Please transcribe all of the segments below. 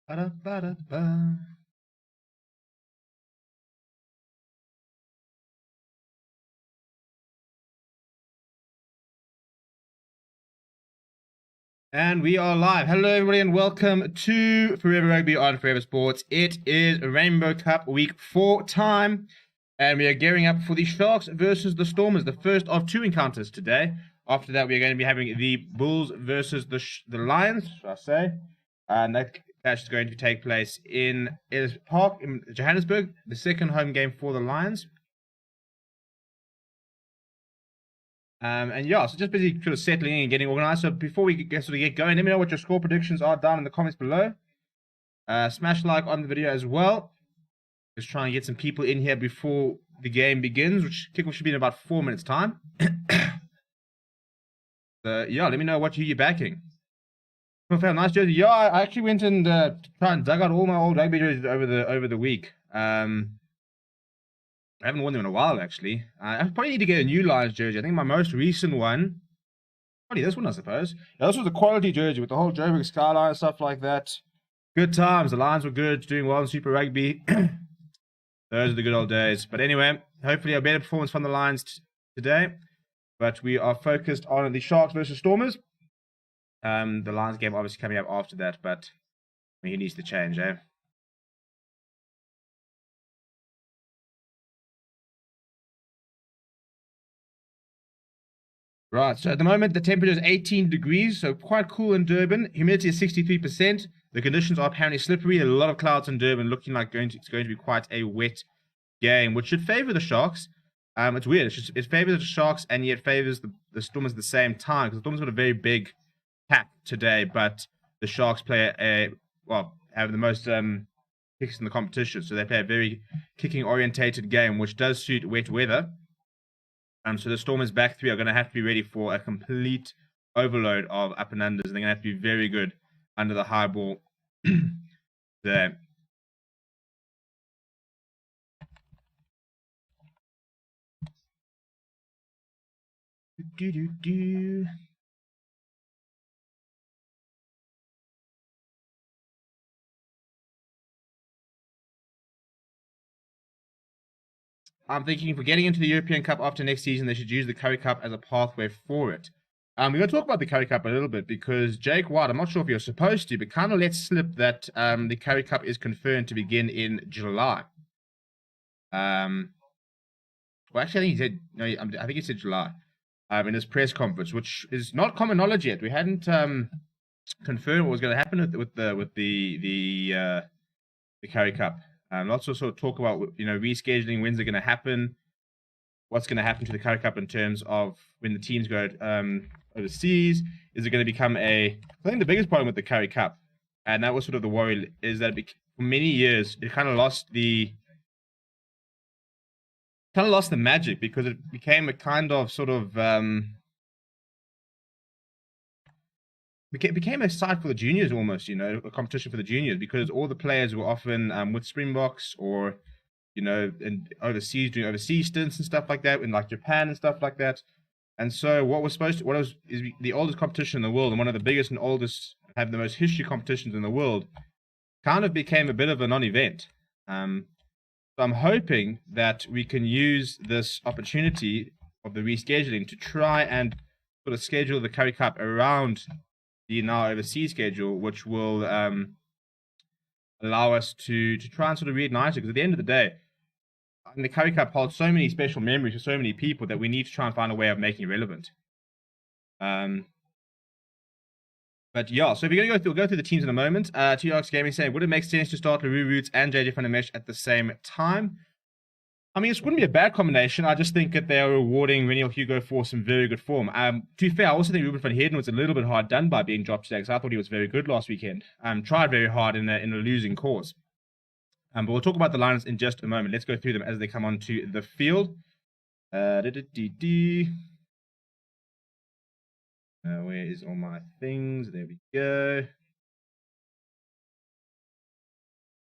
Ba-da-ba-da-ba. And we are live. Hello, everybody, and welcome to Forever Rugby on Forever Sports. It is Rainbow Cup Week 4 time, and we are gearing up for the Sharks versus the Stormers, the first of two encounters today. After that, we are going to be having the Bulls versus the Lions, shall I say. And that clash is going to take place in Ellis Park in Johannesburg, the second home game for the Lions. And yeah, so just busy sort of settling in and getting organized. So before we get going, let me know what your score predictions are down in the comments below. Smash like on the video as well. Just trying to get some people in here before the game begins, which kickoff should be in about 4 minutes' time. So yeah, let me know who you're backing. Nice jersey. Yeah, I actually went and tried and dug out all my old rugby jerseys over the week. I haven't worn them in a while, actually. I probably need to get a new Lions jersey. I think my most recent one, probably this one, I suppose. Yeah, this was a quality jersey with the whole Joburg skyline and stuff like that. Good times. The Lions were good, doing well in Super Rugby. Those are the good old days. But anyway, hopefully a better performance from the Lions today. But we are focused on the Sharks versus Stormers. The Lions game obviously coming up after that, but I mean, he needs to change, eh? Right, so at the moment the temperature is 18 degrees, so quite cool in Durban. Humidity is 63%. The conditions are apparently slippery. A lot of clouds in Durban, looking like it's going to be quite a wet game, which should favor the Sharks. It's weird. It favors the Sharks and yet favors the Stormers at the same time, because the Stormers got a very big pack today, but the Sharks play have the most kicks in the competition, so they play a very kicking-orientated game, which does suit wet weather. So the Stormers back three are going to have to be ready for a complete overload of up and unders. They're going to have to be very good under the high ball there. I'm thinking for getting into the European Cup after next season, they should use the Currie Cup as a pathway for it. We're going to talk about the Currie Cup a little bit because Jake White, I'm not sure if you're supposed to, but kind of let slip that the Currie Cup is confirmed to begin in July. Well, actually, I think he said no. I think he said July in his press conference, which is not common knowledge yet. We hadn't confirmed what was going to happen with the Currie Cup. Lots of sort of talk about rescheduling, when's it going to happen, what's going to happen to the Currie Cup in terms of when the teams go overseas. Is it going to become I think the biggest problem with the Currie Cup, and that was sort of the worry, is that for many years it kind of lost the magic, because it became a kind of sort of became a side for the juniors almost, a competition for the juniors, because all the players were often with Springboks or, and overseas, doing overseas stints and stuff like that, in like Japan and stuff like that. And so is the oldest competition in the world and one of the biggest and oldest, have the most history competitions in the world, kind of became a bit of a non-event. So I'm hoping that we can use this opportunity of the rescheduling to try and sort of schedule the Currie Cup around the now overseas schedule, which will allow us to try and sort of reignite it. Because at the end of the day, the Currie Cup holds so many special memories for so many people that we need to try and find a way of making it relevant. But yeah, so we're going to go through the teams in a moment. T-Ox Gaming saying, would it make sense to start LaRue Roots and JJ Van der Mesh at the same time? I mean, it wouldn't be a bad combination. I just think that they are rewarding Reniel Hugo for some very good form. To be fair, I also think Ruben van Heerden was a little bit hard done by being dropped today, because I thought he was very good last weekend. Tried very hard in a losing cause. But we'll talk about the Lions in just a moment. Let's go through them as they come onto the field. Where is all my things? There we go.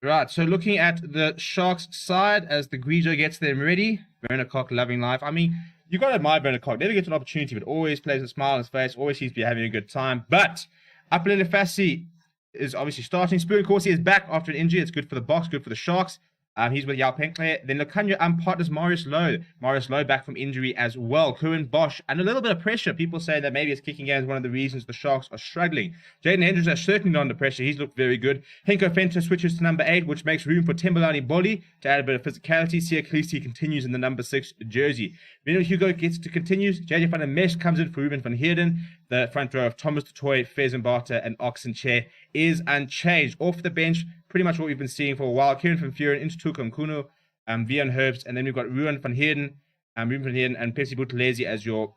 Right, so looking at the Sharks side as the Guido gets them ready. Bernard Cock loving life. I mean, you got to admire Bernard Cock. Never gets an opportunity, but always plays a smile on his face, always seems to be having a good time. But Apelele Fassi is obviously starting. Spoon Corsi is back after an injury. It's good for the box, good for the Sharks. He's with Yao Penkle. Then Lekanya partners Marius Lowe. Marius Lowe back from injury as well. Cohen Bosch. And a little bit of pressure. People say that maybe his kicking game is one of the reasons the Sharks are struggling. Jaden Hendricks is certainly not under pressure. He's looked very good. Henko Fenter switches to number 8, which makes room for Timberlani Boli to add a bit of physicality. Sia Khaleesi continues in the number 6 jersey. Reno Hugo gets to continues. JJ van der Mesh comes in for Ruben van Heerden. The front row of Thomas du Toit, Fez Mbata, and Oxenchair is unchanged. Off the bench, pretty much what we've been seeing for a while. Kieran van Vuren into Tuka Mkuno, Vian Herbst, and then we've got Ruben van Heerden and Pepsi Buthelezi as your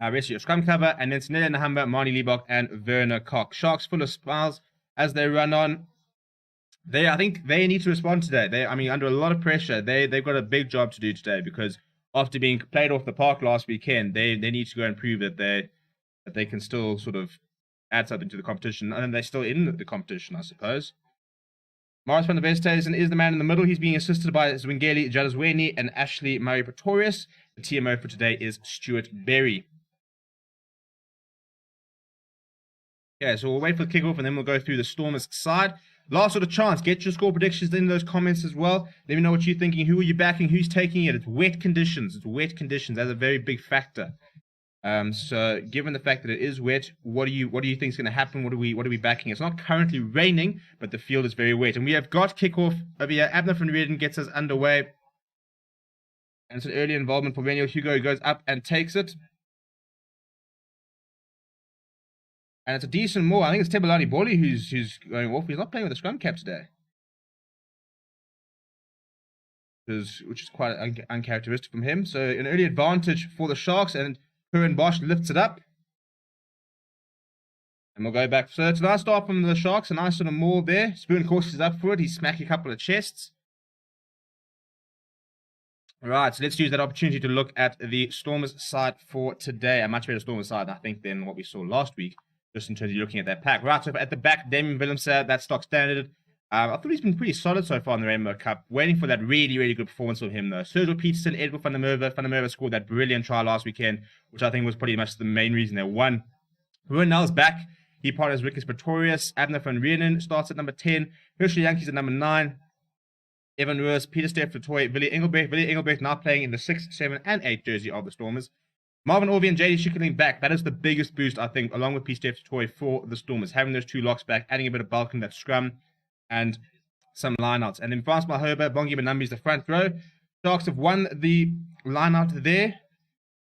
rest of your scrum cover, and then Sinele Nahamba, Marnie Liebach, and Werner Koch. Sharks full of smiles as they run on. I think they need to respond today. Under a lot of pressure. They've got a big job to do today, because after being played off the park last weekend, they need to go and prove that they can still sort of add something to the competition, and they're still in the competition, I suppose. Morris van der Westhuizen is the man in the middle. He's being assisted by Zwingeli Jadazweni and Ashley Murray Pretorius. The TMO for today is Stuart Berry. Okay, so we'll wait for the kickoff, and then we'll go through the Stormers side. Last sort of chance. Get your score predictions in those comments as well. Let me know what you're thinking. Who are you backing? Who's taking it? It's wet conditions. That's a very big factor. So given the fact that it is wet, what do you think is going to happen? What are we backing? It's not currently raining, but the field is very wet. And we have got kickoff over here. Abner van Reeden gets us underway. And it's an early involvement for Reniel Hugo, who goes up and takes it. And it's a decent more. I think it's Tebelani Boli who's going off. He's not playing with a scrum cap today, which is quite uncharacteristic from him. So an early advantage for the Sharks, and Cohen Bosch lifts it up. And we'll go back. So it's a nice start from the Sharks. A nice sort of maul there. Spoon Corsi is up for it. He's smacking a couple of chests. Right, so let's use that opportunity to look at the Stormers side for today. A much better Stormers side, I think, than what we saw last week, just in terms of looking at that pack. Right, so at the back, Damien Willemse, that's stock standard. I thought he's been pretty solid so far in the Rainbow Cup. Waiting for that really, really good performance from him, though. Sergio Peterson, Edward van der Merwe. Van der Merwe scored that brilliant try last weekend, which I think was pretty much the main reason they won. Ruben Nell's back. He partners Rickers Pretorius. Abner van Reenen starts at number 10. Herschel Yankees at number 9. Evan Roos, Peter Steff, Latoy, Willie Engelbrecht. Willie Engelbrecht now playing in the 6, 7, and 8 jersey of the Stormers. Marvin Orvie and JD Schickerling back. That is the biggest boost, I think, along with Peter Steff, Latoy, for the Stormers. Having those two locks back, adding a bit of bulk in that scrum, and some lineouts. And then Frans Malherbe, Bongi Benambi is the front row. Sharks have won the lineout there.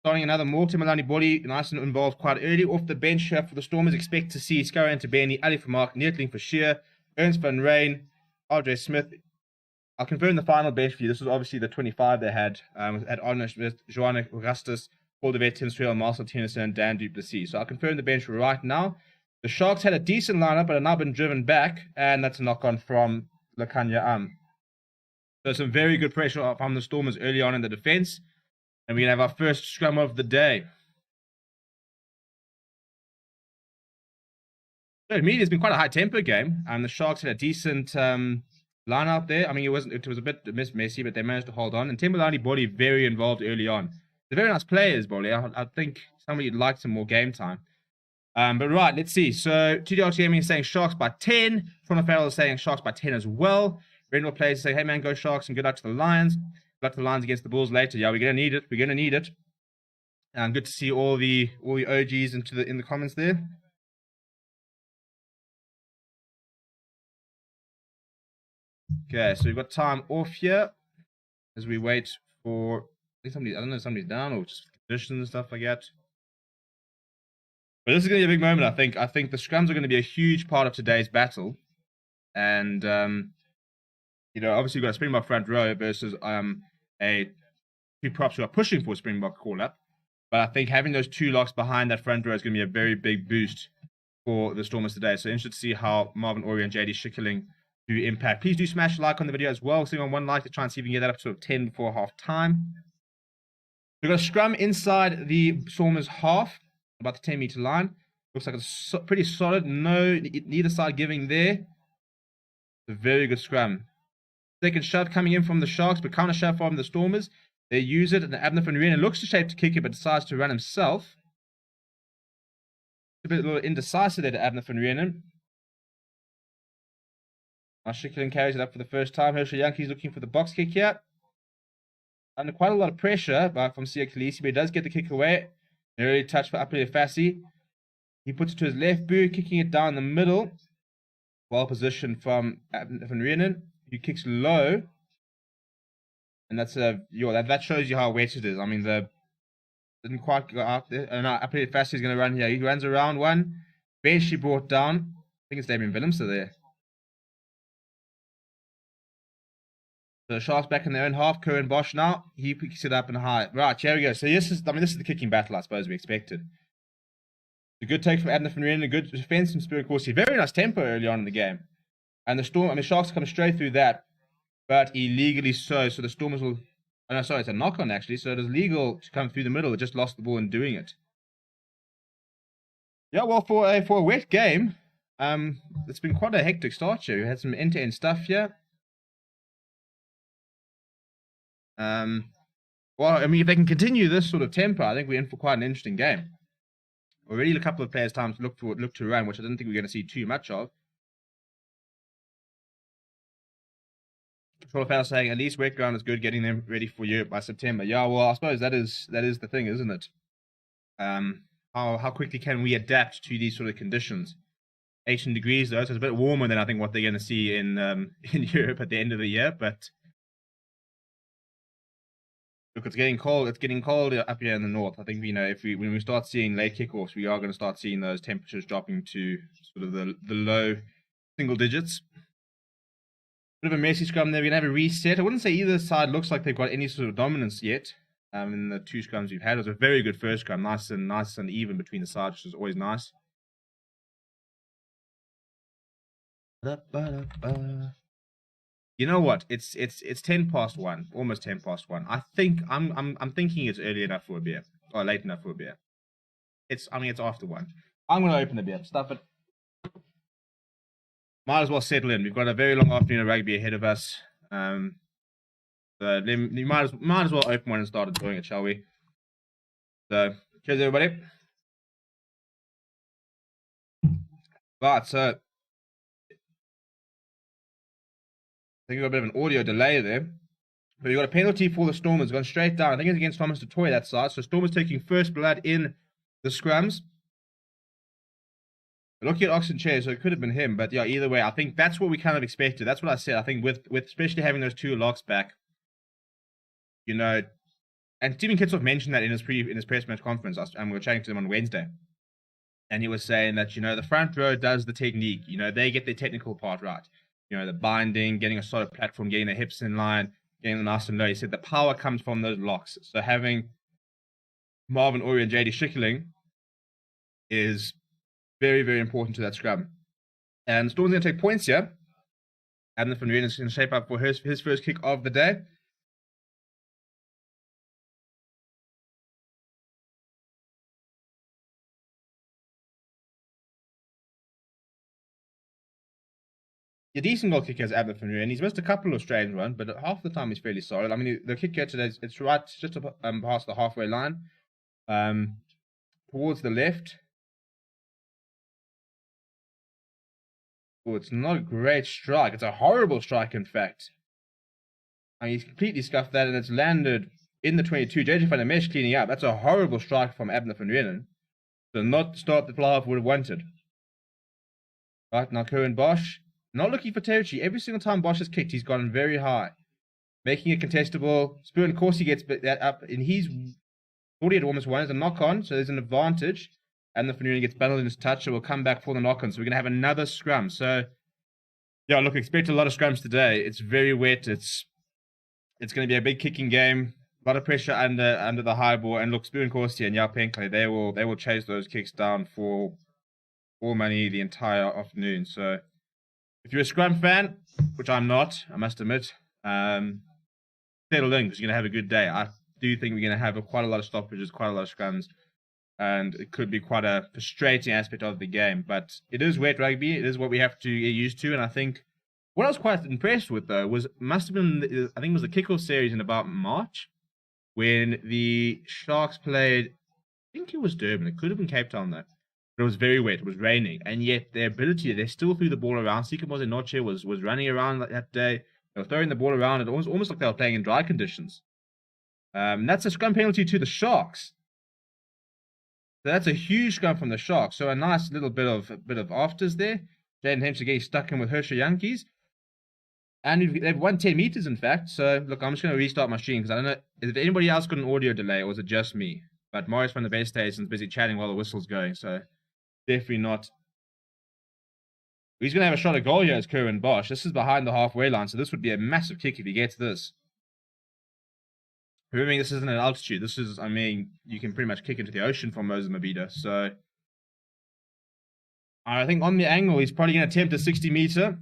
Starting another more. Timolani Boli, nice and involved quite early. Off the bench here for the Stormers, expect to see Scarra Tabeni, Ali Vermaak, Neertling for Sheer, Ernst van Rijn, RJ Smith. I'll confirm the final bench for you. This was obviously the 25 they had. At Arnold Smith, Joanna Augustus, Paul de Vet, Tim Swell, Marcel Tennyson, and Dan Duplessis. So I'll confirm the bench right now. The Sharks had a decent lineup, but have now been driven back, and that's a knock-on from Lekanya. So some very good pressure from the Stormers early on in the defense. And we're going to have our first scrum of the day. So immediately, it's been quite a high-tempo game. The Sharks had a decent line out there. I mean, it was a bit messy, but they managed to hold on. And Timberlani Body very involved early on. They're very nice players, Body. I think somebody would like some more game time. But right, let's see. So TDRT Gaming is saying Sharks by 10. Toronto Farrell is saying Sharks by 10 as well. Renwell players say, hey man, go Sharks and good luck to the Lions. Good luck to the Lions against the Bulls later. Yeah, we're gonna need it. We're gonna need it. Good to see all the OGs in the comments there. Okay, so we've got time off here as we wait for. I don't know if somebody's down or just conditions and stuff like that. But this is going to be a big moment, I think. I think the scrums are going to be a huge part of today's battle. And, obviously you've got a Springbok front row versus two props who are pushing for a Springbok call-up. But I think having those two locks behind that front row is going to be a very big boost for the Stormers today. So interested to see how Marvin Ori and JD Schickerling do impact. Please do smash a like on the video as well. Sitting on one like to try and see if we can get that up to sort of 10 before half time. We've got a scrum inside the Stormers half. About the 10-meter line. Looks like it's pretty solid. No, neither side giving there. A very good scrum. Second shot coming in from the Sharks, but counter shot from the Stormers. They use it, and Abner van Rijn looks to shape to kick it, but decides to run himself. A little indecisive there to Abner van Rijn. Strickland carries it up for the first time. Herschel Yankee's looking for the box kick here. Under quite a lot of pressure from Sia Khaleesi, but he does get the kick away. An early touch for Apele Fassi. He puts it to his left boot, kicking it down the middle. Well positioned from Van Reenen, who kicks low. And that's that shows you how wet it is. I mean, didn't quite go out there. And Apele Fassi is going to run here. He runs around one. Eventually brought down. I think it's Damien Willemse there. So the Sharks back in their own half. Cohen Bosch now. He picks it up and high. Right, here we go. So this is the kicking battle I suppose we expected. A good take from Adnan van Reenen, a good defense from Spirit Corsi. Very nice tempo early on in the game. And the Sharks come straight through that, but illegally so. So the Stormers will... Oh no, sorry, it's a knock-on actually. So it is legal to come through the middle. It just lost the ball in doing it. Yeah, well, for a wet game, it's been quite a hectic start here. We had some end-to-end stuff here. Well, I mean, if they can continue this sort of tempo, I think we're in for quite an interesting game. Already a couple of players' time to look to run, which I didn't think we were going to see too much of. Control Foul saying at least wet ground is good, getting them ready for Europe by September. Yeah, well, I suppose that is the thing, isn't it? How quickly can we adapt to these sort of conditions? 18 degrees though, so it's a bit warmer than I think what they're going to see in Europe at the end of the year. But look, it's getting cold. It's getting cold up here in the north. I think when we start seeing late kickoffs, we are going to start seeing those temperatures dropping to sort of the low single digits. Bit of a messy scrum there. We're going to have a reset. I wouldn't say either side looks like they've got any sort of dominance yet. In the two scrums we've had, it was a very good first scrum, nice and even between the sides, which is always nice. You know what? It's 1:10, almost 1:10. I think I'm thinking it's early enough for a beer, or late enough for a beer. It's after 1. I'm gonna open the beer, stuff it. Might as well settle in. We've got a very long afternoon of rugby ahead of us. So you might as well open one and start enjoying it, shall we? So cheers, everybody. Right, so I think we've got a bit of an audio delay there. But we've got a penalty for the Stormers. Gone straight down. I think it's against Thomas du Toit that side. So Stormers taking first blood in the scrums. Looking at Oxen Chair, so it could have been him. But yeah, either way, I think that's what we kind of expected. That's what I said. I think with especially having those two locks back, and Stephen Kitsoff mentioned that in his press match conference, and we were chatting to him on Wednesday. And he was saying that, the front row does the technique. They get the technical part right. The binding, getting a solid platform, getting the hips in line, getting the nice and low. He said the power comes from those locks. So having Marvin Orie and JD Schickeling is very, very important to that scrum. And Storm's going to take points here. Adnan van Reenen is going to shape up for his first kick of the day. A decent goal kicker is Adnan van Reenen. He's missed a couple of strange ones, but half the time he's fairly solid. I mean, the kick here today, it's right just past the halfway line. Towards the left. Oh, it's not a great strike. It's a horrible strike, in fact. I mean, he's completely scuffed that, and it's landed in the 22. JJ van der Mesh cleaning up. That's a horrible strike from Adnan van Reenen. So not the start the playoff would have wanted. Right, now Cohen Bosch. Not looking for territory. Every single time Bosch has kicked, he's gone very high. Making it contestable. Spirit Corsi gets that up, and he's already at almost 1. It's a knock-on, so there's an advantage. And the van Reenen gets bundled in his touch, so we'll come back for the knock-on. So we're going to have another scrum. So, yeah, look, expect a lot of scrums today. It's very wet. It's going to be a big kicking game. A lot of pressure under the high ball. And look, Spirit Corsi and Yao Penkle, they will chase those kicks down for all money the entire afternoon. So, if you're a scrum fan, which I'm not, I must admit, settle in because you're going to have a good day. I do think we're going to have quite a lot of stoppages, quite a lot of scrums. And it could be quite a frustrating aspect of the game. But it is wet rugby. It is what we have to get used to. And I think what I was quite impressed with, though, must have been, I think it was the kickoff series in about March, when the Sharks played, I think it was Durban. It could have been Cape Town, though. It was very wet. It was raining, and yet their ability, they still threw the ball around. Sikimoze Noche was running around that day. They were throwing the ball around. It was almost like they were playing in dry conditions. That's a scrum penalty to the Sharks. So that's a huge scrum from the Sharks. So a nice little bit of afters there. Jaden Henderson getting stuck in with Hershey Yankees. And they've won 10 meters, in fact. So, look, I'm just going to restart my stream because I don't know if anybody else got an audio delay or was it just me. But Morris from the base station is busy chatting while the whistle's going. So, definitely not. He's going to have a shot at goal here as Kerwin Bosch. This is behind the halfway line. So, this would be a massive kick if he gets this. Remembering this isn't at altitude. This is, I mean, you can pretty much kick into the ocean from Mozambique. So, I think on the angle, he's probably going to attempt a 60-meter.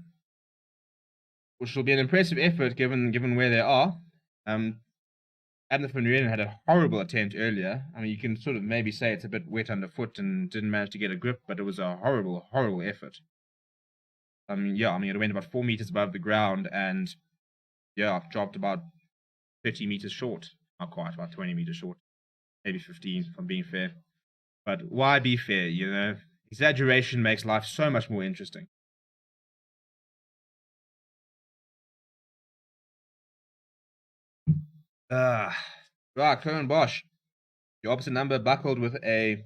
Which will be an impressive effort given where they are. Adnan van Renen had a horrible attempt earlier. I mean, you can sort of maybe say it's a bit wet underfoot and didn't manage to get a grip, but it was a horrible, horrible effort. It went about 4 meters above the ground and, yeah, dropped about 30 meters short. Not quite, about 20 meters short. Maybe 15, if I'm being fair. But why be fair, you know? Exaggeration makes life so much more interesting. Right, Kerwin Bosch. Your opposite number buckled with a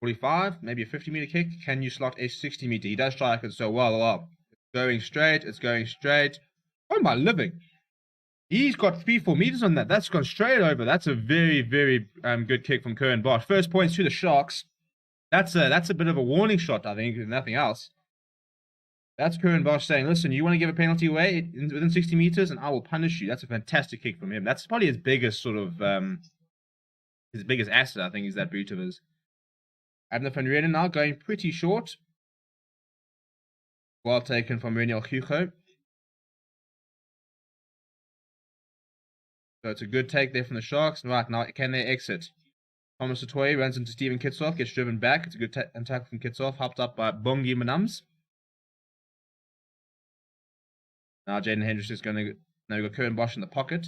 45, maybe a 50-meter kick. Can you slot a 60-meter? He does strike it so well. It's going straight. It's going straight. Oh, my living. He's got 3-4 meters on that. That's gone straight over. That's a very, very good kick from Kerwin Bosch. First points to the Sharks. That's a bit of a warning shot, I think, if nothing else. That's Kerwin Bosch saying, listen, you want to give a penalty away within 60 meters, and I will punish you. That's a fantastic kick from him. That's probably his biggest sort of, his biggest asset, I think, is that boot of his. Adnan van Renen now going pretty short. Well taken from Reniel Hugo. So it's a good take there from the Sharks. Right, now can they exit? Thomas Otoye runs into Steven Kitsoff, gets driven back. It's a good tackle from Kitsoff, helped up by Bongi Manams. Now Jaden Henderson is going to... Now we've got Kerwin Bosch in the pocket.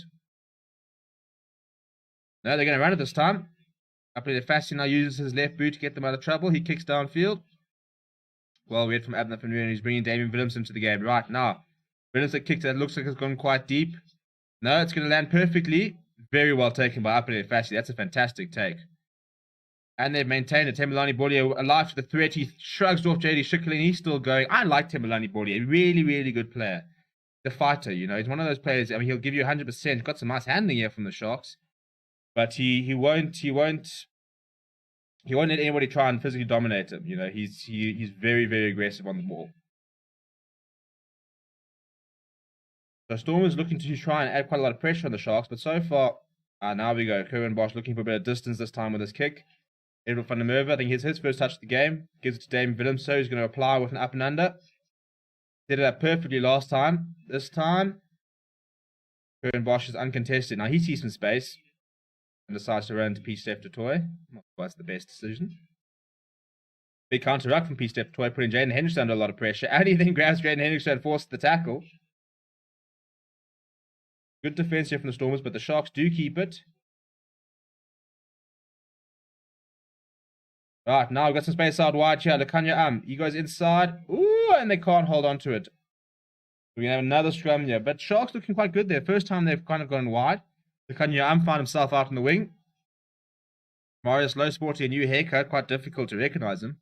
No, they're going to run it this time. Upleader Fassi now uses his left boot to get them out of trouble. He kicks downfield. Well read from Adnan van Renen, who's bringing Damien Willemsen to the game. Right, now. Willemsen kicked that looks like it's gone quite deep. No, it's going to land perfectly. Very well taken by Upleader Fassi. That's a fantastic take. And they've maintained it. Temilani Bordia alive to the threat. He shrugs off JD Schicklin. He's still going. I like Temilani Bordia. Really, really good player. The fighter, you know, he's one of those players. I mean, he'll give you 100%. Got some nice handling here from the Sharks, but he won't let anybody try and physically dominate him. You know, he's very, very aggressive on the ball. So Storm is looking to try and add quite a lot of pressure on the Sharks, but so far, now we go. Kerwin Bosch looking for a bit of distance this time with his kick. Edward van der Merwe, I think his first touch of the game, gives it to Damien Willemsen. He's going to apply with an up and under. Did it up perfectly last time. This time, Kerwin Bosch is uncontested. Now he sees some space and decides to run to P-Steph Toy. That's the best decision. Big counter ruck from P-Steph Toy, putting Jaden Henderson under a lot of pressure. And he then grabs Jaden Henderson and forces the tackle. Good defense here from the Stormers, but the Sharks do keep it. Right, now we've got some space out wide here. Lekanya he goes inside. Ooh, and they can't hold on to it. We're going to have another scrum here. But Sharks looking quite good there. First time they've kind of gone wide. Lekanya found himself out on the wing. Marius Low sporting a new haircut. Quite difficult to recognize him.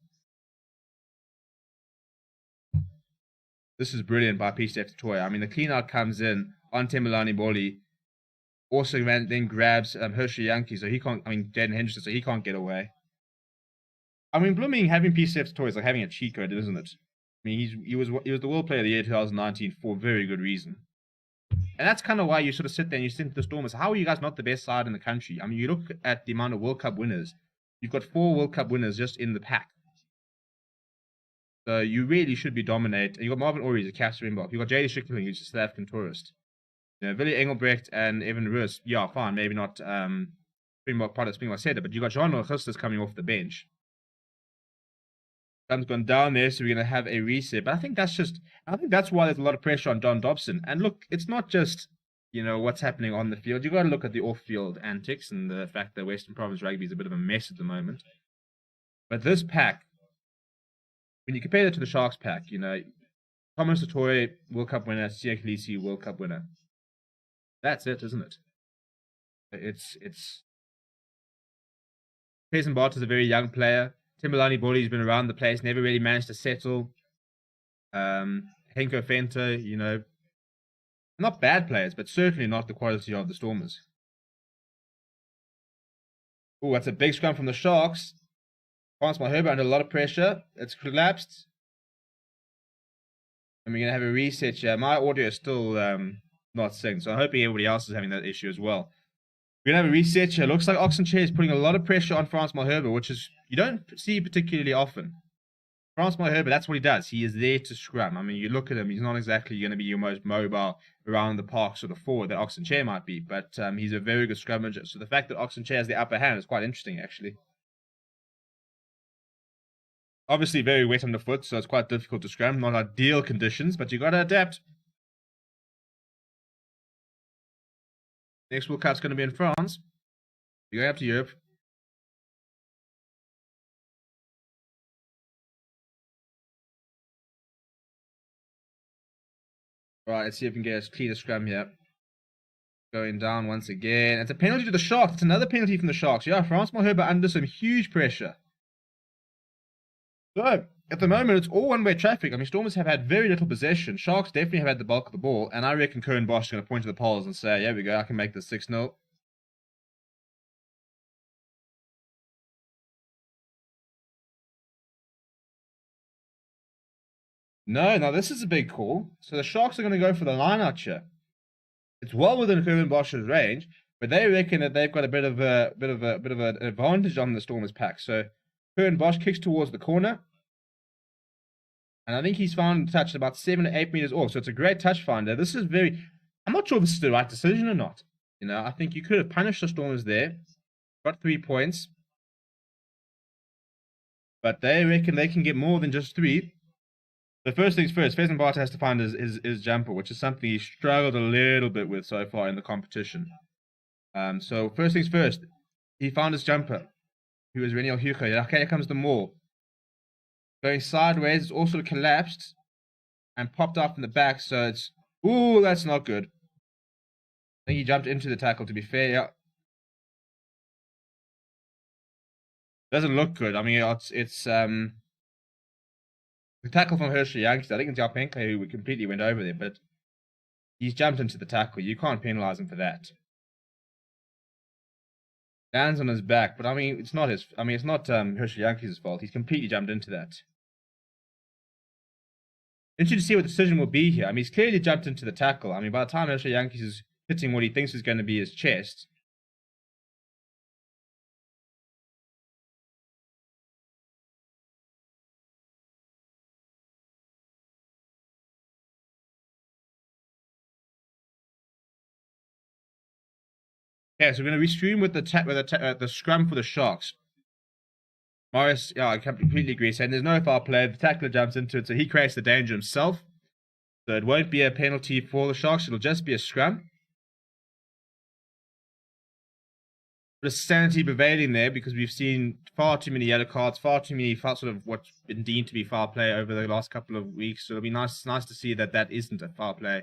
This is brilliant by P-Steph Toy. I mean, the clean out comes in on Temilani Boli. Also then grabs Hershey Yankee, so he can't, I mean, Jaden Henderson, so he can't get away. I mean, blooming having P-Steph Toy is like having a cheat code, isn't it? I mean, he was the World Player of the Year 2019 for a very good reason. And that's kind of why you sort of sit there and you think to the Stormers, how are you guys not the best side in the country? I mean, you look at the amount of World Cup winners. You've got 4 World Cup winners just in the pack. So you really should be dominating. You've got Marvin Ory, a Caps Springbok. You've got JD Schicklin, who's a South African tourist. You know, Willie Engelbrecht and Evan Roos, yeah, fine, maybe not Springbok part of Springbok setup, but you've got Jean Augustus coming off the bench. Sun's gone down there, so we're going to have a reset. But I think that's why there's a lot of pressure on Don Dobson. And look, it's not just, you know, what's happening on the field. You've got to look at the off-field antics and the fact that Western Province Rugby is a bit of a mess at the moment. But this pack, when you compare it to the Sharks pack, you know, Thomas Satoy, World Cup winner, Siya Kolisi, World Cup winner. That's it, isn't it? It's Payson Bart is a very young player. Timberlani Bodi's been around the place, never really managed to settle. Henko Fenter, you know, not bad players, but certainly not the quality of the Stormers. Oh, that's a big scrum from the Sharks. Frans Malherbe under a lot of pressure. It's collapsed. And we're going to have a reset here. My audio is still not synced, so I'm hoping everybody else is having that issue as well. We're going to have a reset here. Looks like Oxenchair is putting a lot of pressure on Frans Malherbe, which is you don't see particularly often. Frans Malherbe, that's what he does. He is there to scrum. I mean, you look at him, he's not exactly going to be your most mobile around the park sort of forward that Oxenchair might be, but he's a very good scrummager. So the fact that Oxenchair has the upper hand is quite interesting, actually. Obviously very wet underfoot, so it's quite difficult to scrum. Not ideal conditions, but you got to adapt. Next World Cup's going to be in France. You're going up to Europe. Right, let's see if we can get a cleaner scrum here. Going down once again. It's a penalty to the Sharks. It's another penalty from the Sharks. Yeah, Frans Malherbe under some huge pressure. So, at the moment, it's all one-way traffic. I mean, Stormers have had very little possession. Sharks definitely have had the bulk of the ball. And I reckon Cohen Bosch is going to point to the polls and say, there we go, I can make this 6-0. No, now this is a big call. So the Sharks are going to go for the line-out here. It's well within Cohen Bosch's range, but they reckon that they've got a bit of an advantage on the Stormers pack. So Cohen Bosch kicks towards the corner. And I think he's found a touch about 7 to 8 meters off. So it's a great touch finder. This is very... I'm not sure if this is the right decision or not. You know, I think you could have punished the Stormers there. Got 3 points. But they reckon they can get more than just 3. The first things first, Pheasant Bart has to find his jumper, which is something he's struggled a little bit with so far in the competition. So first things first, he found his jumper. Who is Reniel Hugo. Okay, here comes the maul. Going sideways, it's also collapsed and popped off in the back, so it's... Ooh, that's not good. I think he jumped into the tackle, to be fair. Yeah. Doesn't look good. I mean, it's the tackle from Hershey Yankees. I think it's Jarpenko who completely went over there, but he's jumped into the tackle. You can't penalize him for that. Lands on his back, but I mean, it's not his. I mean, it's not Hershey Yankees' fault. He's completely jumped into that. Interesting to see what the decision will be here. I mean, he's clearly jumped into the tackle. I mean, by the time Hershey Yankees is hitting what he thinks is going to be his chest. Yeah, so we're going to restream with the scrum for the Sharks. Morris, yeah, I completely agree. Saying there's no foul play. The tackler jumps into it, so he creates the danger himself. So it won't be a penalty for the Sharks. It'll just be a scrum. There's sanity prevailing there because we've seen far too many yellow cards, far too many sort of what's been deemed to be foul play over the last couple of weeks. So it'll be nice to see that that isn't a foul play.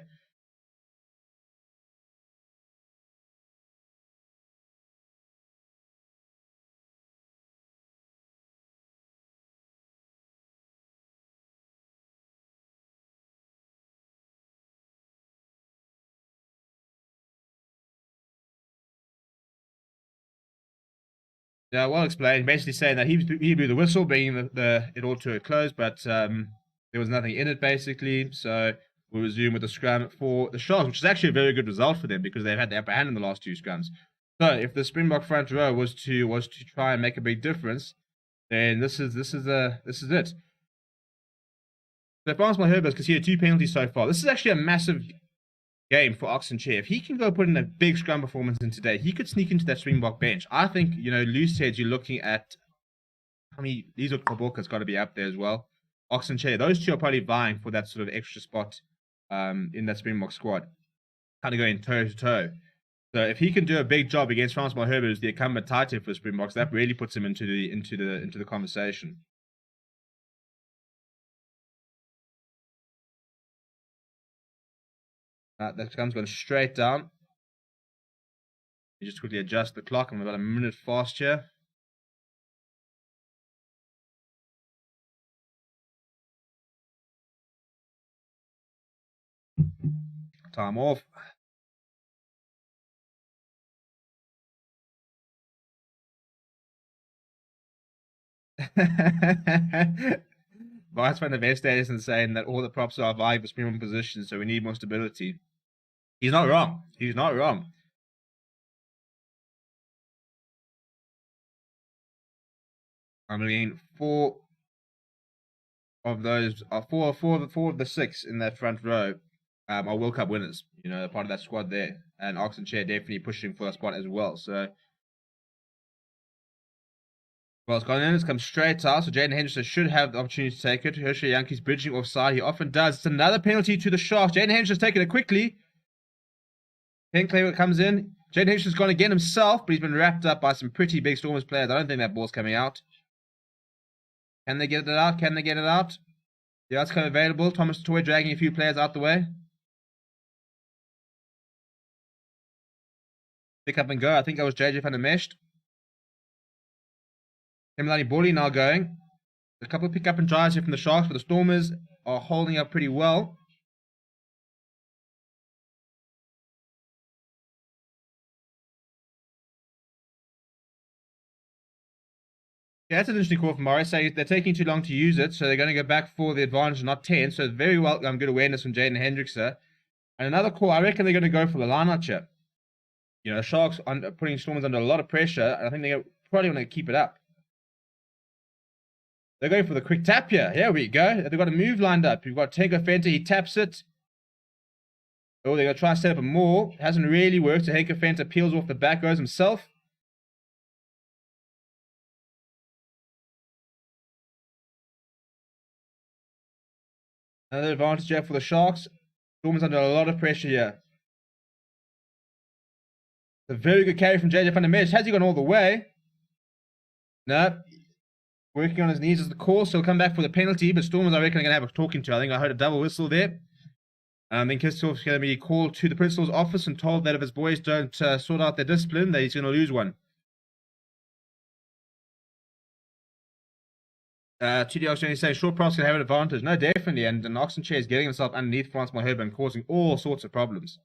Yeah, well explained. Basically saying that he blew the whistle, bringing it all to a close, but there was nothing in it, basically. So we'll resume with the scrum for the Sharks, which is actually a very good result for them because they've had the upper hand in the last 2 scrums. So if the Springbok front row was to try and make a big difference, then this is it. So Frans Malherbe has conceded 2 penalties so far. This is actually a massive game for Oxenchair. If he can go put in a big scrum performance in today, he could sneak into that Springbok bench. I think, you know, loose heads, you're looking at, I mean, Lizo Kaboka's got to be up there as well. Oxenchair, those two are probably vying for that sort of extra spot in that Springbok squad. Kind of going toe to toe. So if he can do a big job against Francois Herbert, who's the incumbent tight end for Springboks, that really puts him into the conversation. That gun's going straight down. You just quickly adjust the clock. I'm about a minute fast here. Time off. Vice van the best days and saying that all the props are viable for premium positions, so we need more stability. He's not wrong. He's not wrong. I mean, four of the six in that front row are World Cup winners. You know, they're part of that squad there, and Ox and Chair definitely pushing for that spot as well. So. Well, it's gone in. It's come straight out. So Jaden Henderson should have the opportunity to take it. Hershey Yankees bridging offside. He often does. It's another penalty to the Sharks. Jaden Henderson's taking it quickly. Pen Cleaver comes in. Jaden Henderson's gone again himself, but he's been wrapped up by some pretty big Stormers players. I don't think that ball's coming out. Can they get it out? Can they get it out? Yeah, it's kind of available. Thomas Toy dragging a few players out the way. Pick up and go. I think that was JJ van der Mesht. Emilani Borley now going. A couple of pick up and drives here from the Sharks, but the Stormers are holding up pretty well. Yeah, that's an interesting call from Morris. Saying they're taking too long to use it, so they're going to go back for the advantage, not 10. So very well, good awareness from Jaden Hendrickson. And another call, I reckon they're going to go for the line-out here. You know, Sharks putting Stormers under a lot of pressure, and I think they're probably going to keep it up. They're going for the quick tap here. Here we go. They've got a move lined up. You've got Tenko Fenter. He taps it. Oh, they're going to try to set up a maul. Hasn't really worked. So Tenko Fenter peels off the back, goes himself. Another advantage here for the Sharks. Stormers under a lot of pressure here. A very good carry from JJ van der Merwe. Has he gone all the way? No. Working on his knees as the call, so he'll come back for the penalty. But Stormers, I reckon, are going to have a talking to. I think I heard a double whistle there. Then Kistel's going to be called to the principal's office and told that if his boys don't sort out their discipline, that he's going to lose one. TDX only saying short props can have an advantage. No, definitely. And an Oxen Chair is getting himself underneath Francois Herbert and causing all sorts of problems.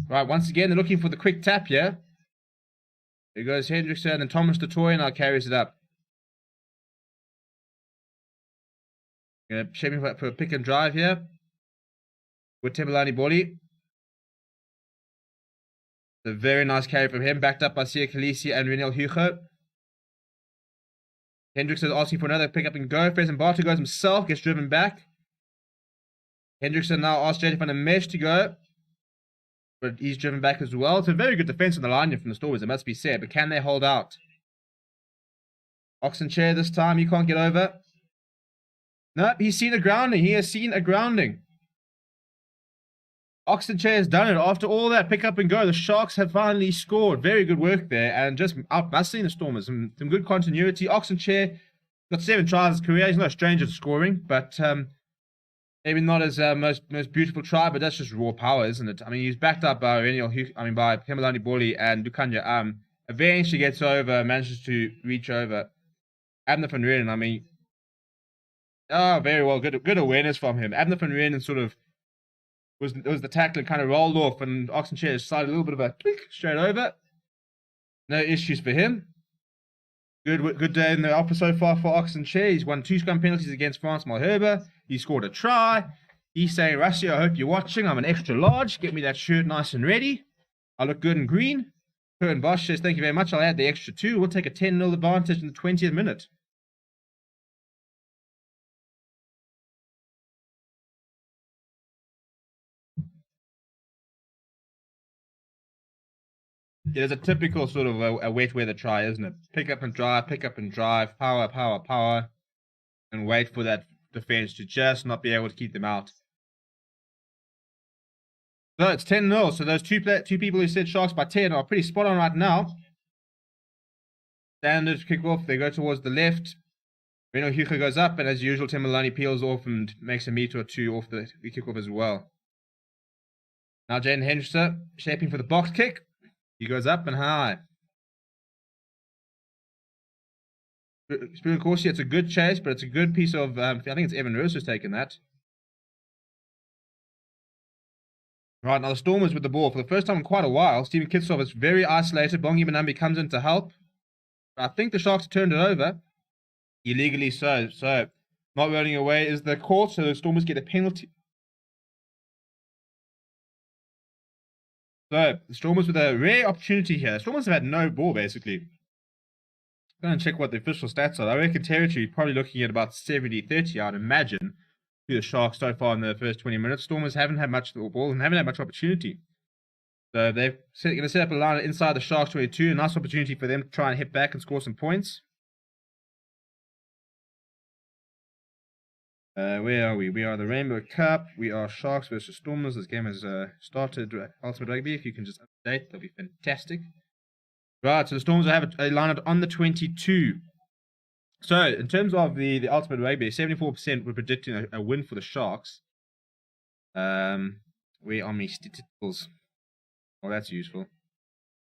Right, once again, they're looking for the quick tap here. There goes Hendrickson, and Thomas DeToy now carries it up. Shaping for a pick and drive here with Timberlani Borley. A very nice carry from him, backed up by Sia Khaleesi and Renel Hugo. Hendrickson asking for another pick up and go. Fraser Barter goes himself, gets driven back. Hendrickson now asks JJ van der Merwe to go, but he's driven back as well. It's a very good defense on the line here from the Stormers, it must be said, but can they hold out? Oxen Chair this time, he can't get over. Nope, he's seen a grounding. He has seen a grounding. Oxen Chair has done it. After all that pick up and go, the Sharks have finally scored. Very good work there, and just outbusting the Stormers. Some good continuity. Oxen Chair got 7 tries in his career. He's not a stranger to scoring, but maybe not his most beautiful try, but that's just raw power, isn't it? I mean, he's backed up by by Kimberlani Borley and Dukanya. Eventually gets over, manages to reach over. Abner van Renen, I mean, oh, very well. Good awareness from him. Abner van Renen sort of was the tackle and kind of rolled off, and Oxen Chair slid a little bit of a click straight over. No issues for him. Good day in the office so far for Oxen Chair. He's won 2 scrum penalties against Francois Herbert. He scored a try. He's saying, Rusty, I hope you're watching. I'm an extra large. Get me that shirt nice and ready. I look good in green. Curtin Bosch says, thank you very much. I'll add the extra 2. We'll take a 10-0 advantage in the 20th minute. It is a typical sort of a wet weather try, isn't it? Pick up and drive, power, and wait for that defense to just not be able to keep them out. So it's 10-0. So those two people who said Sharks by 10 are pretty spot on right now. Standard kickoff. They go towards the left. Reno Hugo goes up, and as usual, Tim Maloney peels off and makes a meter or two off the kickoff as well. Now Jaden Henderson shaping for the box kick. He goes up and high. Spoon Corsi, it's a good chase, but it's a good piece of, I think it's Evan Roos who's taken that. Right, now the Stormers with the ball. For the first time in quite a while, Stephen Kitsov is very isolated. Bongi Benambi comes in to help. I think the Sharks have turned it over. Illegally so. So, not rolling away is the call, so the Stormers get a penalty. So, the Stormers with a rare opportunity here. The Stormers have had no ball, basically. I'm going to check what the official stats are. I reckon territory probably looking at about 70-30, I'd imagine, to the Sharks so far in the first 20 minutes. Stormers haven't had much ball and haven't had much opportunity. So they're going to set up a line inside the Sharks 22. A nice opportunity for them to try and hit back and score some points. Where are we? We are the Rainbow Cup. We are Sharks versus Stormers. This game has started. Ultimate Rugby, if you can just update, that'll be fantastic. Right, so the Stormers have a line on the 22. So, in terms of the Ultimate Rugby, 74% were predicting a win for the Sharks. Where are my statistics? Well, that's useful.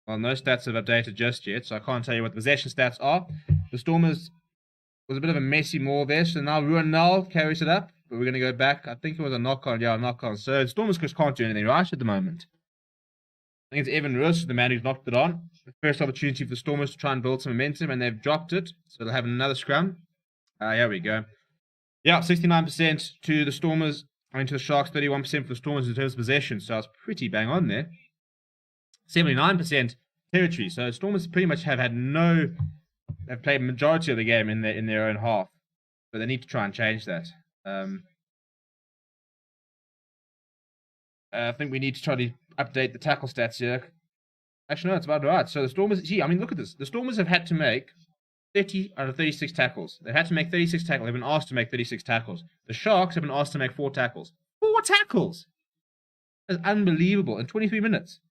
Well, no stats have updated just yet, so I can't tell you what the possession stats are. The Stormers was a bit of a messy maul there, so now Ruan Null carries it up, but we're going to go back. I think it was a knock-on, yeah, a knock-on. So the Stormers just can't do anything right at the moment. I think it's Evan Roos, the man who's knocked it on. The first opportunity for the Stormers to try and build some momentum, and they've dropped it, so they'll have another scrum. Here we go. Yeah, 69% to the Stormers, to the Sharks, 31% for the Stormers in terms of possession, so it's pretty bang on there. 79% territory, so Stormers pretty much have played the majority of the game in their own half, but they need to try and change that. I think we need to try to update the tackle stats here. Actually, no, it's about right. So the Stormers, look at this. The Stormers have had to make 30 out of 36 tackles. They've had to make 36 tackles. They've been asked to make 36 tackles. The Sharks have been asked to make 4 tackles. 4 tackles! That's unbelievable in 23 minutes.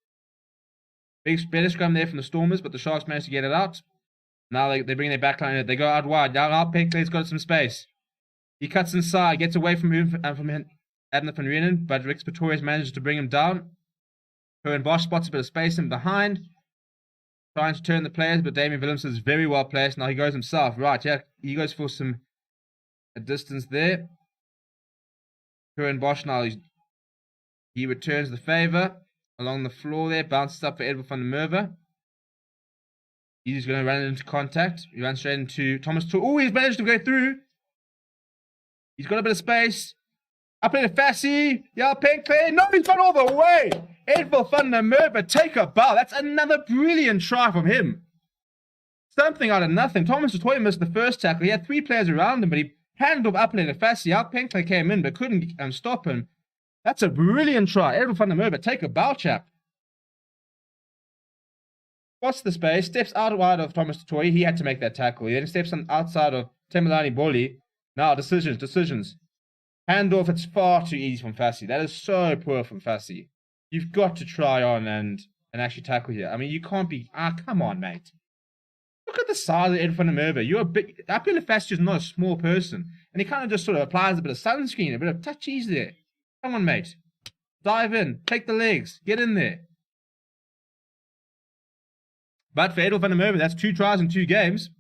Better scrum there from the Stormers, but the Sharks managed to get it out. Now they bring their back line in. They go out wide. Now Pinkley's got some space. He cuts inside, gets away from Adnan van Reenen, but Rick Pretorius manages to bring him down. Cohen Bosch spots a bit of space in behind, trying to turn the players, but Damien Williamson is very well placed. Now he goes himself. Right, yeah, he goes for a distance there. Cohen Bosch now, he returns the favour along the floor there, bounces up for Edward van der Merwe. He's going to run into contact. He runs straight into Thomas. Oh, he's managed to go through. He's got a bit of space. Up into Fassi. Yeah, Pinkley. No, he's gone all the way. Edward van der Merwe, take a bow. That's another brilliant try from him. Something out of nothing. Thomas Toy missed the first tackle. He had 3 players around him, but he handed off up into Fassi. Out Pinkley came in, but couldn't stop him. That's a brilliant try. Edward van der Merwe, take a bow, chap. Spots the space, steps out wide of Thomas Toy. He had to make that tackle. He then steps on outside of Temelani Boli. Now, decisions. Handoff, it's far too easy from Fassi. That is so poor from Fassi. You've got to try on and actually tackle here. I mean, you can't be... come on, mate. Look at the size of Edward van der Merwe. You're a big... Apele Fassi is not a small person. And he kind of just sort of applies a bit of sunscreen, a bit of touchies there. Come on, mate. Dive in. Take the legs. Get in there. But for Edward van der Merwe, that's 2 tries in 2 games.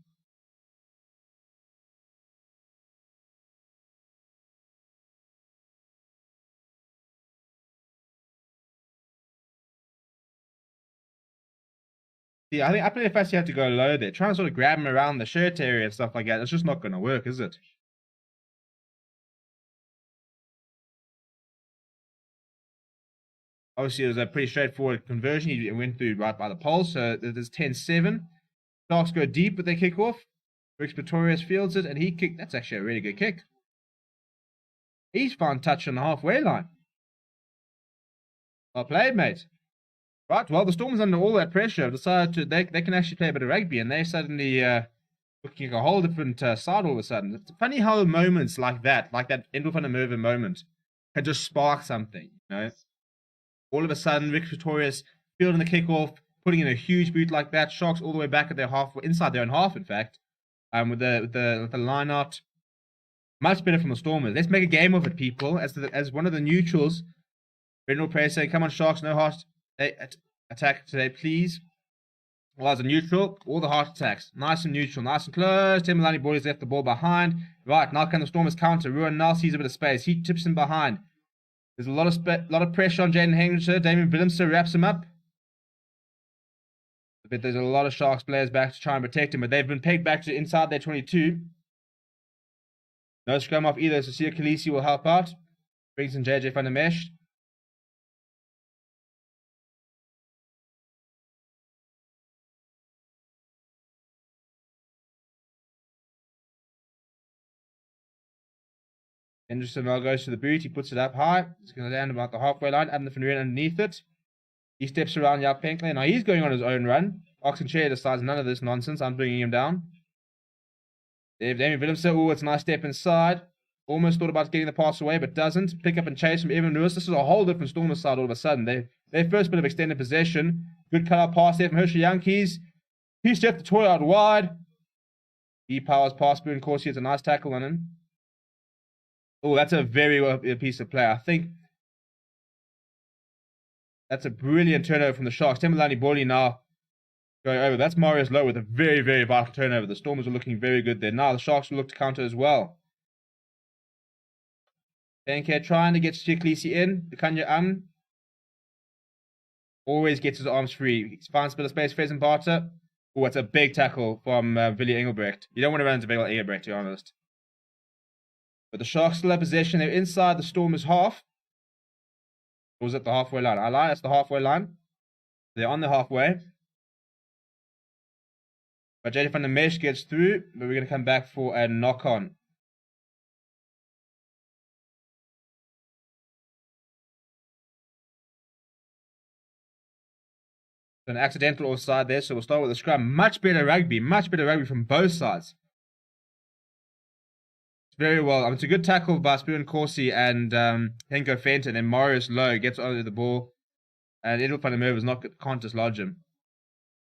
Yeah, I think Apele Fassi had to go low there. Trying to sort of grab him around the shirt area and stuff like that. It's just not going to work, is it? Obviously, it was a pretty straightforward conversion. He went through right by the pole, so there's 10-7. Sharks go deep with their kickoff. Rick Pretorius fields it, and he kicked. That's actually a really good kick. He's found touch on the halfway line. Well played, mate. Right, well, the Stormers, under all that pressure, have decided they can actually play a bit of rugby, and they're suddenly looking at a whole different side all of a sudden. It's funny how moments like that Endo van der Merwe moment, can just spark something, you know? All of a sudden, Rick Pretorius fielding the kickoff, putting in a huge boot like that, Sharks all the way back at their half, inside their own half, in fact, with the line out. Much better from the Stormers. Let's make a game of it, people. As one of the neutrals, Brendan Prey saying, "Come on, Sharks, no heart attack today, please." Well, as a neutral, all the heart attacks. Nice and neutral, nice and close. Timberlani boys left the ball behind. Right, now can the Stormers counter? Ruan now sees a bit of space. He tips him behind. There's a lot of pressure on Jaden Hengster. Damien Willemse wraps him up. But there's a lot of Sharks players back to try and protect him, but they've been pegged back to inside their 22. No scrum off either, so Sia Khaleesi will help out. Brings in JJ van der Mesh. Henderson now goes to the boot. He puts it up high. It's going to land about the halfway line. Adam van Reen underneath it. He steps around Jaap Penkler. Now he's going on his own run. Oxenchair decides none of this nonsense. I'm bringing him down. Damien Willemse. Oh, it's a nice step inside. Almost thought about getting the pass away, but doesn't. Pick up and chase from Evan Lewis. This is a whole different Stormers side all of a sudden. Their first bit of extended possession. Good cut-out pass there from Herschel Yankees. He stepped the toy out wide. He powers past Boone Corsi. It's a nice tackle on him. Oh, that's a very well piece of play. I think that's a brilliant turnover from the Sharks. Timberlani Borley now going over. That's Marius Lowe with a very, very vital turnover. The Stormers are looking very good there. Now the Sharks will look to counter as well. Benke trying to get Chiklisi in. Kanya always gets his arms free. He finds a bit of space. Fezin Barter. Oh, it's a big tackle from Willie Engelbrecht. You don't want to run into Willie Engelbrecht, to be honest. But the Sharks still have possession. They're inside the Stormers' half. Or was it the halfway line? I lie, that's the halfway line. They're on the halfway. But JJ van der Mesh gets through, but we're going to come back for a knock-on. So an accidental offside there, so we'll start with the scrum. Much better rugby from both sides. Very well. I mean, it's a good tackle by Spoon Corsi and Henko Fenton, and Marius Lowe gets over the ball, and Edel van der Merwe can't dislodge him.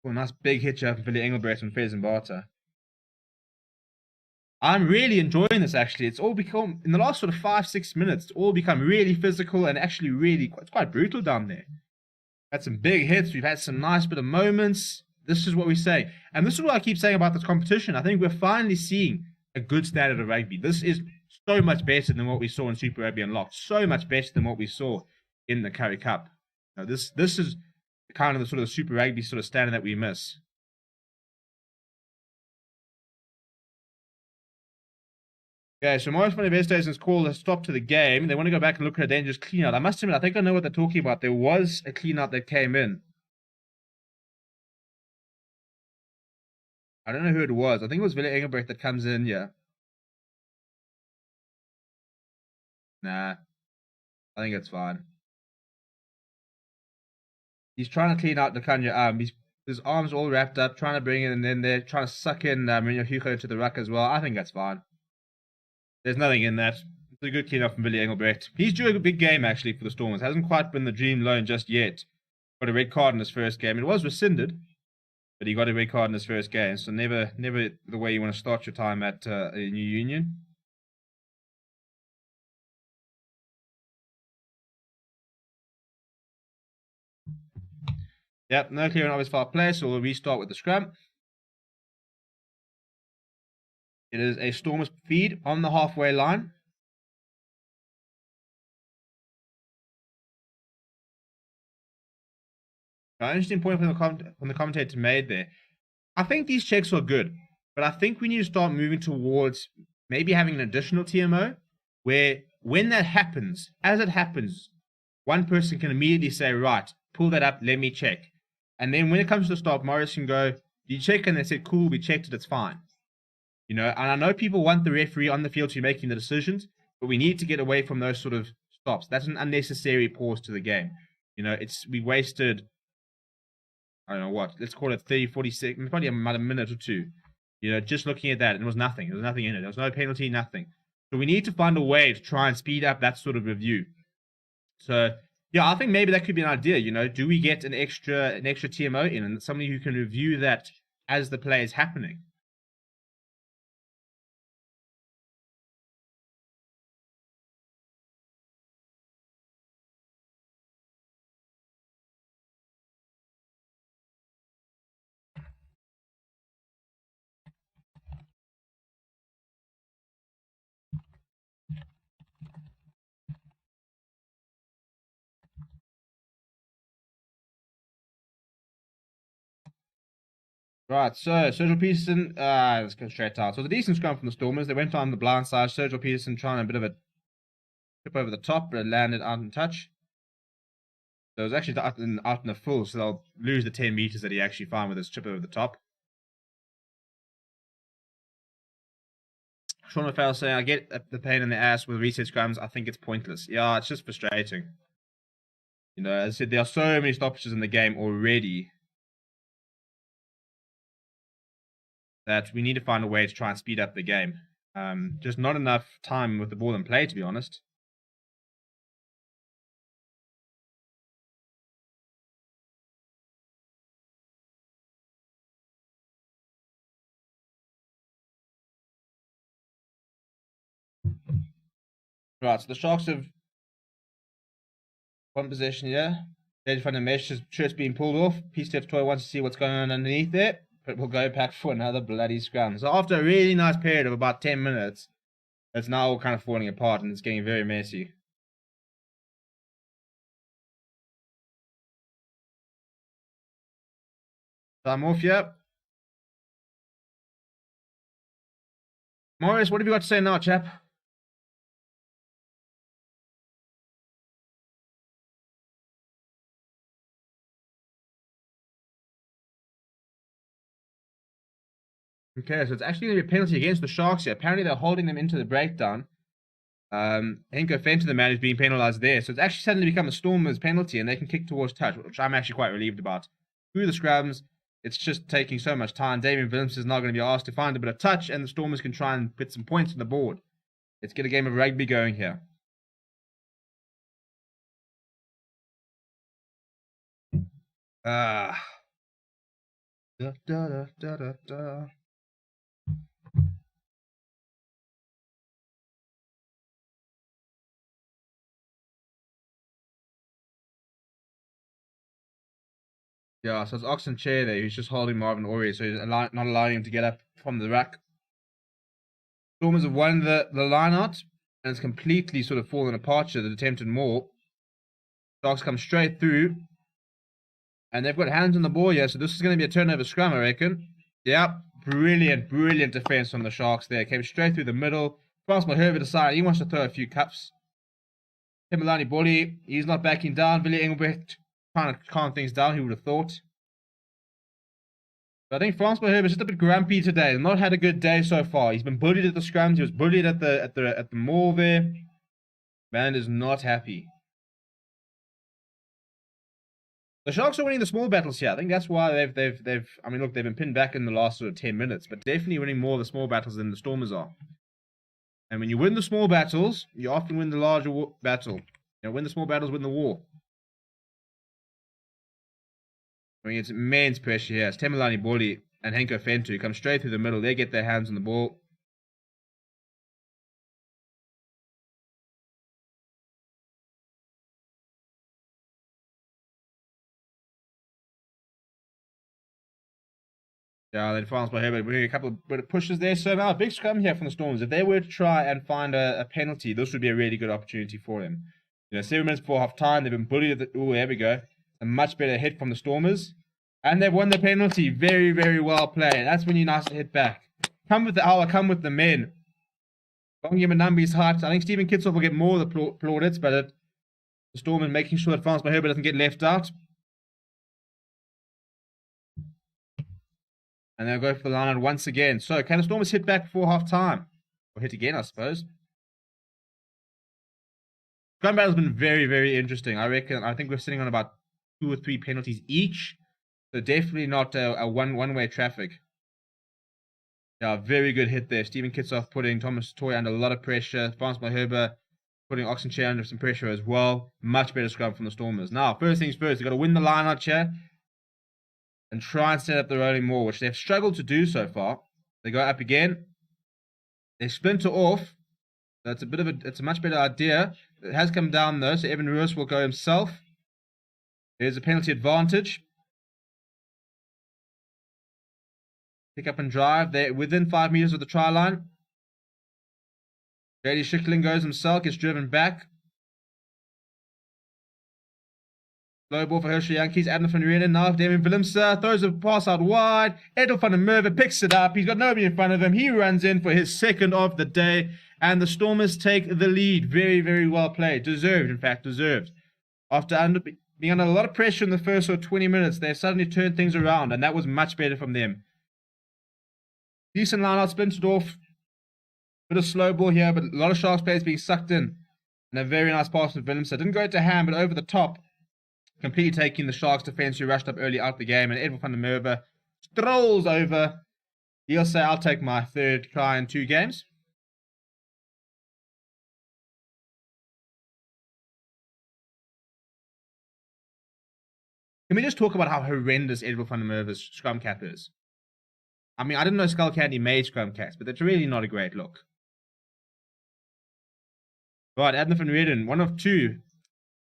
Oh, nice big hit from Billy Engelbrecht and Fez and Barter. I'm really enjoying this, actually. It's all become, in the last sort of 5-6 minutes, it's all become really physical and actually it's quite brutal down there. Had some big hits. We've had some nice bit of moments. This is what we say. And this is what I keep saying about this competition. I think we're finally seeing a good standard of rugby. This is so much better than what we saw in Super Rugby Unlocked. So much better than what we saw in the Currie Cup. Now, this is kind of the sort of Super Rugby sort of standard that we miss. Okay, so Morris van der Westhuizen has called a stop to the game. They want to go back and look at a dangerous clean-out. I must admit, I think I know what they're talking about. There was a clean-out that came in. I don't know who it was. I think it was Willie Engelbrecht that comes in, yeah. Nah. I think it's fine. He's trying to clean out the Kanya arm. His arms all wrapped up, trying to bring it, and then they're trying to suck in Marino Hugo into the ruck as well. I think that's fine. There's nothing in that. It's a good clean-up from Willie Engelbrecht. He's doing a big game, actually, for the Stormers. Hasn't quite been the dream loan just yet. Got a red card in his first game. It was rescinded, but he got a red card in his first game. So never the way you want to start your time at a new union. Yep, no clear and obvious foul play, so we'll restart with the scrum. It is a Stormers feed on the halfway line. An interesting point from the commentator made there. I think these checks are good, but I think we need to start moving towards maybe having an additional TMO where when that happens, as it happens, one person can immediately say, right, pull that up, let me check. And then when it comes to the stop, Morris can go, you check, and they said, cool, we checked it, it's fine. You know, and I know people want the referee on the field to be making the decisions, but we need to get away from those sort of stops. That's an unnecessary pause to the game. You know, we wasted I don't know what, let's call it 30, 40 seconds, probably about a minute or two. You know, just looking at that, and there was nothing. There was nothing in it. There was no penalty, nothing. So we need to find a way to try and speed up that sort of review. So yeah, I think maybe that could be an idea. You know, do we get an extra TMO in, and somebody who can review that as the play is happening? Right, so Sergio Peterson, let's go straight down. So it was a decent scrum from the Stormers. They went on the blind side. Sergio Peterson trying a bit of a trip over the top, but it landed out in touch. So it was actually out in the full, so they'll lose the 10 meters that he actually found with his trip over the top. Sean McPhail saying, I get the pain in the ass with reset scrums. I think it's pointless. Yeah, it's just frustrating. You know, as I said, there are so many stoppages in the game already that we need to find a way to try and speed up the game. Just not enough time with the ball in play, to be honest. Right, so the Sharks have one possession here. They're trying to mesh, his shirt's being pulled off. P-Steph Toy wants to see what's going on underneath there, but we'll go back for another bloody scrum. So after a really nice period of about 10 minutes, it's now all kind of falling apart and it's getting very messy. Time off here. Morris, what have you got to say now, chap? Okay, so it's actually going to be a penalty against the Sharks here. Apparently they're holding them into the breakdown. Henko Fenton, the man who's being penalised there. So it's actually suddenly become a Stormers penalty and they can kick towards touch, which I'm actually quite relieved about. Through the scrums, it's just taking so much time. Damien Williams is now going to be asked to find a bit of touch and the Stormers can try and put some points on the board. Let's get a game of rugby going here. Da, da, da, da, da, da. Yeah, so it's Oxen Chair there who's just holding Marvin Ory, so he's not allowing him to get up from the ruck. Stormers have won the line out, and it's completely sort of fallen apart here, the attempted maul. Sharks come straight through, and they've got hands on the ball here, so this is going to be a turnover scrum, I reckon. Yep, brilliant defense from the Sharks there. Came straight through the middle. Francois Herbert decided he wants to throw a few cups. Timberlani Boli, he's not backing down. Billy Engelbrecht trying to calm things down, he would have thought. But I think Francois Herbert's just a bit grumpy today. He's not had a good day so far. He's been bullied at the scrums. He was bullied at the maul there. Man is not happy. The Sharks are winning the small battles here. I think that's why they've. I mean, look, they've been pinned back in the last sort of 10 minutes, but definitely winning more of the small battles than the Stormers are. And when you win the small battles, you often win the larger battle. You know, win the small battles, win the war. I mean, it's immense pressure here. It's Temelani Boli and Henko Fenton who come straight through the middle. They get their hands on the ball. Yeah, then France by Herbert winning a couple of bit of pushes there. So now a big scrum here from the Stormers. If they were to try and find a penalty, this would be a really good opportunity for them. You know, 7 minutes before half time, they've been bullied at the. Oh, there we go. A much better hit from the Stormers. And they've won the penalty. Very well played. That's when you're nice to hit back. Come with the hour, come with the men. Bongi Manambi's hot. I think Stephen Kitsoff will get more of the plaudits, but the Stormers making sure that France by Herbert doesn't get left out. And they'll go for the line out once again. So, can the Stormers hit back before half time? Or hit again, I suppose. Scrum battle's been very interesting. I think we're sitting on about 2 or 3 penalties each. So definitely not a one-way traffic. Yeah, very good hit there. Stephen Kitsoff putting Thomas Toy under a lot of pressure. Frans Malherbe putting Oxenchair under some pressure as well. Much better scrum from the Stormers. Now, first things first, they've got to win the line out here and try and set up the rolling more, which they've struggled to do so far. They go up again. They splinter off. That's it's a much better idea. It has come down though, so Evan Ruiz will go himself. There's a penalty advantage. Pick up and drive. They're within 5 meters of the try line. JD Schickling goes himself, gets driven back. Low ball for Herschel Yankees. Adnan van Reenen now. Damien Willemse throws a pass out wide. Edel van der Merwe picks it up. He's got nobody in front of him. He runs in for his second of the day. And the Stormers take the lead. Very, very well played. Deserved, in fact, deserved. After being under a lot of pressure in the first 20 minutes, they suddenly turned things around. And that was much better from them. Decent line out, splintered off. Bit of slow ball here, but a lot of Sharks players being sucked in. And a very nice pass from Willemse. Didn't go to hand, but over the top. Completely taking the Sharks defense who rushed up early out the game. And Edwin van der Merwe strolls over. He'll say, I'll take my third try in 2 games. Can we just talk about how horrendous Edwin van der Merwe's scrum cap is? I mean, I didn't know Skullcandy made scrum caps, but that's really not a great look. Right, Adnan van Reenen, 1 of 2.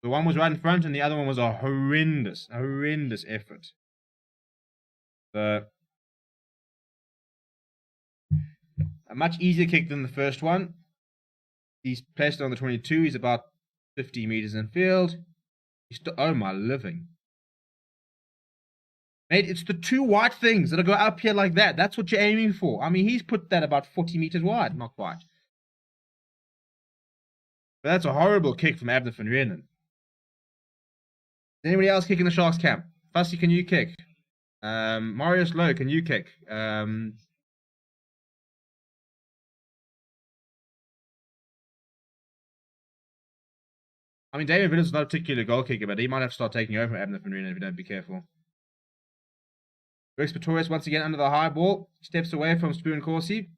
The one was right in front, and the other one was a horrendous effort. A much easier kick than the first one. He's placed it on the 22. He's about 50 meters in field. Oh my living. Mate, it's the 2 white things that go up here like that. That's what you're aiming for. I mean, he's put that about 40 meters wide. Not quite. But that's a horrible kick from Adnan van Reenen. Anybody else kicking the Sharks camp? Fussy, can you kick? Marius Lowe, can you kick? I mean, David Vitters is not a particular goal kicker, but he might have to start taking over Adnan van Reenen if you don't be careful. Rex Pretorius once again under the high ball. Steps away from Spoon Corsi.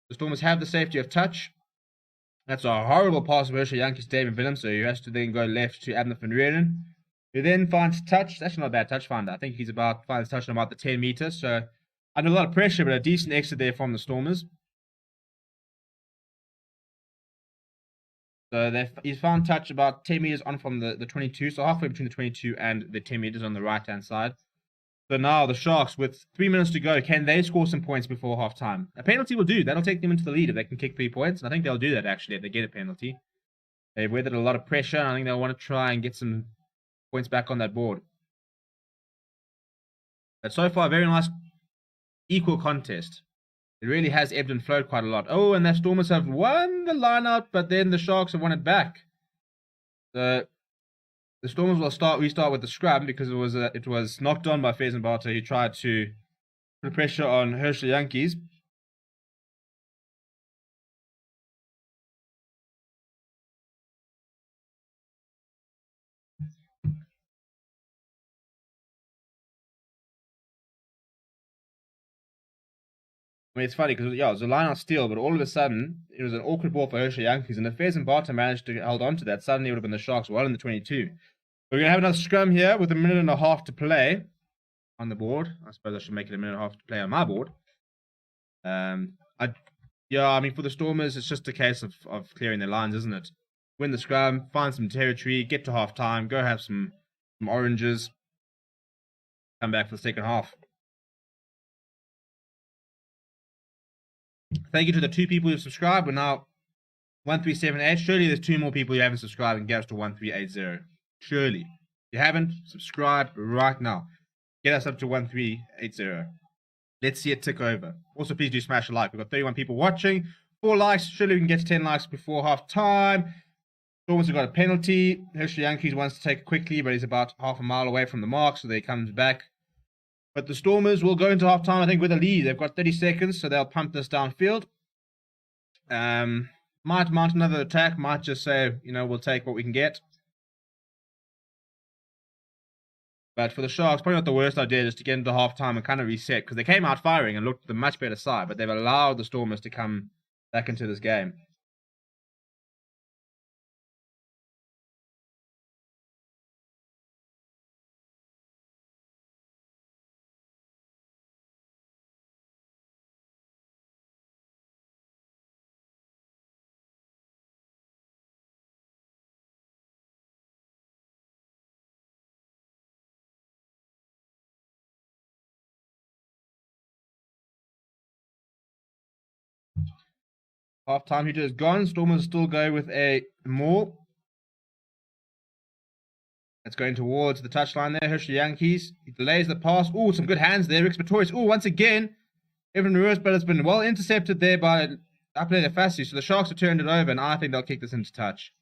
The Stormers have the safety of touch. That's a horrible pass of Herschel Yankees to David Willemse, who has to then go left to Adnan van Reenen, who then finds touch. It's actually not a bad touch finder. I think he's finds touch on about the 10 meters. So under a lot of pressure, but a decent exit there from the Stormers. So he's found touch about 10 meters on from the 22. So halfway between the 22 and the 10 meters on the right-hand side. So now the Sharks, with 3 minutes to go, can they score some points before half-time? A penalty will do. That'll take them into the lead if they can kick 3 points. And I think they'll do that, actually, if they get a penalty. They've weathered a lot of pressure, and I think they'll want to try and get some points back on that board. But so far, a very nice equal contest. It really has ebbed and flowed quite a lot. Oh, and the Stormers have won the line-out, but then the Sharks have won it back. So the Stormers will restart with the scrum because it was knocked on by Fezenbarter, who tried to put pressure on Herschel Yankees. I mean, it's funny because, yeah, it was a line-out steal, but all of a sudden, it was an awkward ball for Herschel Yankees, and if Fezenbarter managed to hold on to that, suddenly it would have been the Sharks well in the 22. We're going to have another scrum here with 1.5 minutes to play on the board. I suppose I should make it 1.5 minutes to play on my board. I mean, for the Stormers, it's just a case of clearing their lines, isn't it? Win the scrum, find some territory, get to half-time, go have some oranges, come back for the second half. Thank you to the 2 people who've subscribed. We're now 1378. Surely there's 2 more people who haven't subscribed and get us to 1380. Surely. If you haven't, subscribe right now. Get us up to 1380. Let's see it tick over. Also, please do smash a like. We've got 31 people watching. 4 likes. Surely we can get to 10 likes before half time. Stormers have got a penalty. Herschel Yankees wants to take it quickly, but he's about half a mile away from the mark, so they comes back. But the Stormers will go into half time, I think, with a lead. They've got 30 seconds, so they'll pump this downfield. Might mount another attack. Might just say, we'll take what we can get. But for the Sharks, probably not the worst idea just to get into halftime and kind of reset, because they came out firing and looked the much better side, but they've allowed the Stormers to come back into this game. Halftime heater is gone. Stormers still go with a maul. It's going towards the touchline there. Hershey Yankees. He delays the pass. Oh, some good hands there. Rick's Pretorius. Oh, once again, Evan Ruiz, but it's been well intercepted there by Upler Fassi. So the Sharks have turned it over, and I think they'll kick this into touch.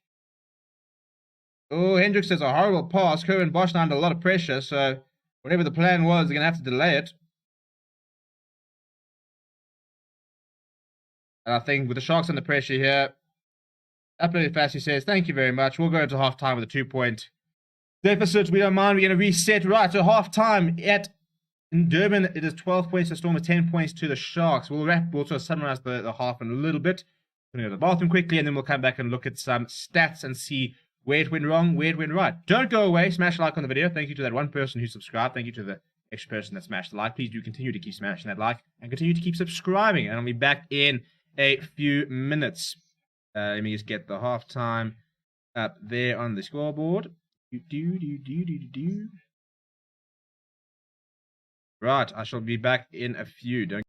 Oh, Hendricks says a horrible pass. Kerwin Bosch under a lot of pressure, so whatever the plan was, they're going to have to delay it. And I think with the Sharks under pressure here, Upler Fassi says, thank you very much. We'll go into halftime with a 2-point deficit. We don't mind. We're going to reset. Right, so halftime in Durban, it is 12 points to Stormers, 10 points to the Sharks. We'll sort of summarize the half in a little bit. We're going to go to the bathroom quickly, and then we'll come back and look at some stats and see where it went wrong, where it went right. Don't go away. Smash a like on the video. Thank you to that one person who subscribed. Thank you to the extra person that smashed the like. Please do continue to keep smashing that like and continue to keep subscribing. And I'll be back in a few minutes. Let me just get the halftime up there on the scoreboard. Right, I shall be back in a few. Don't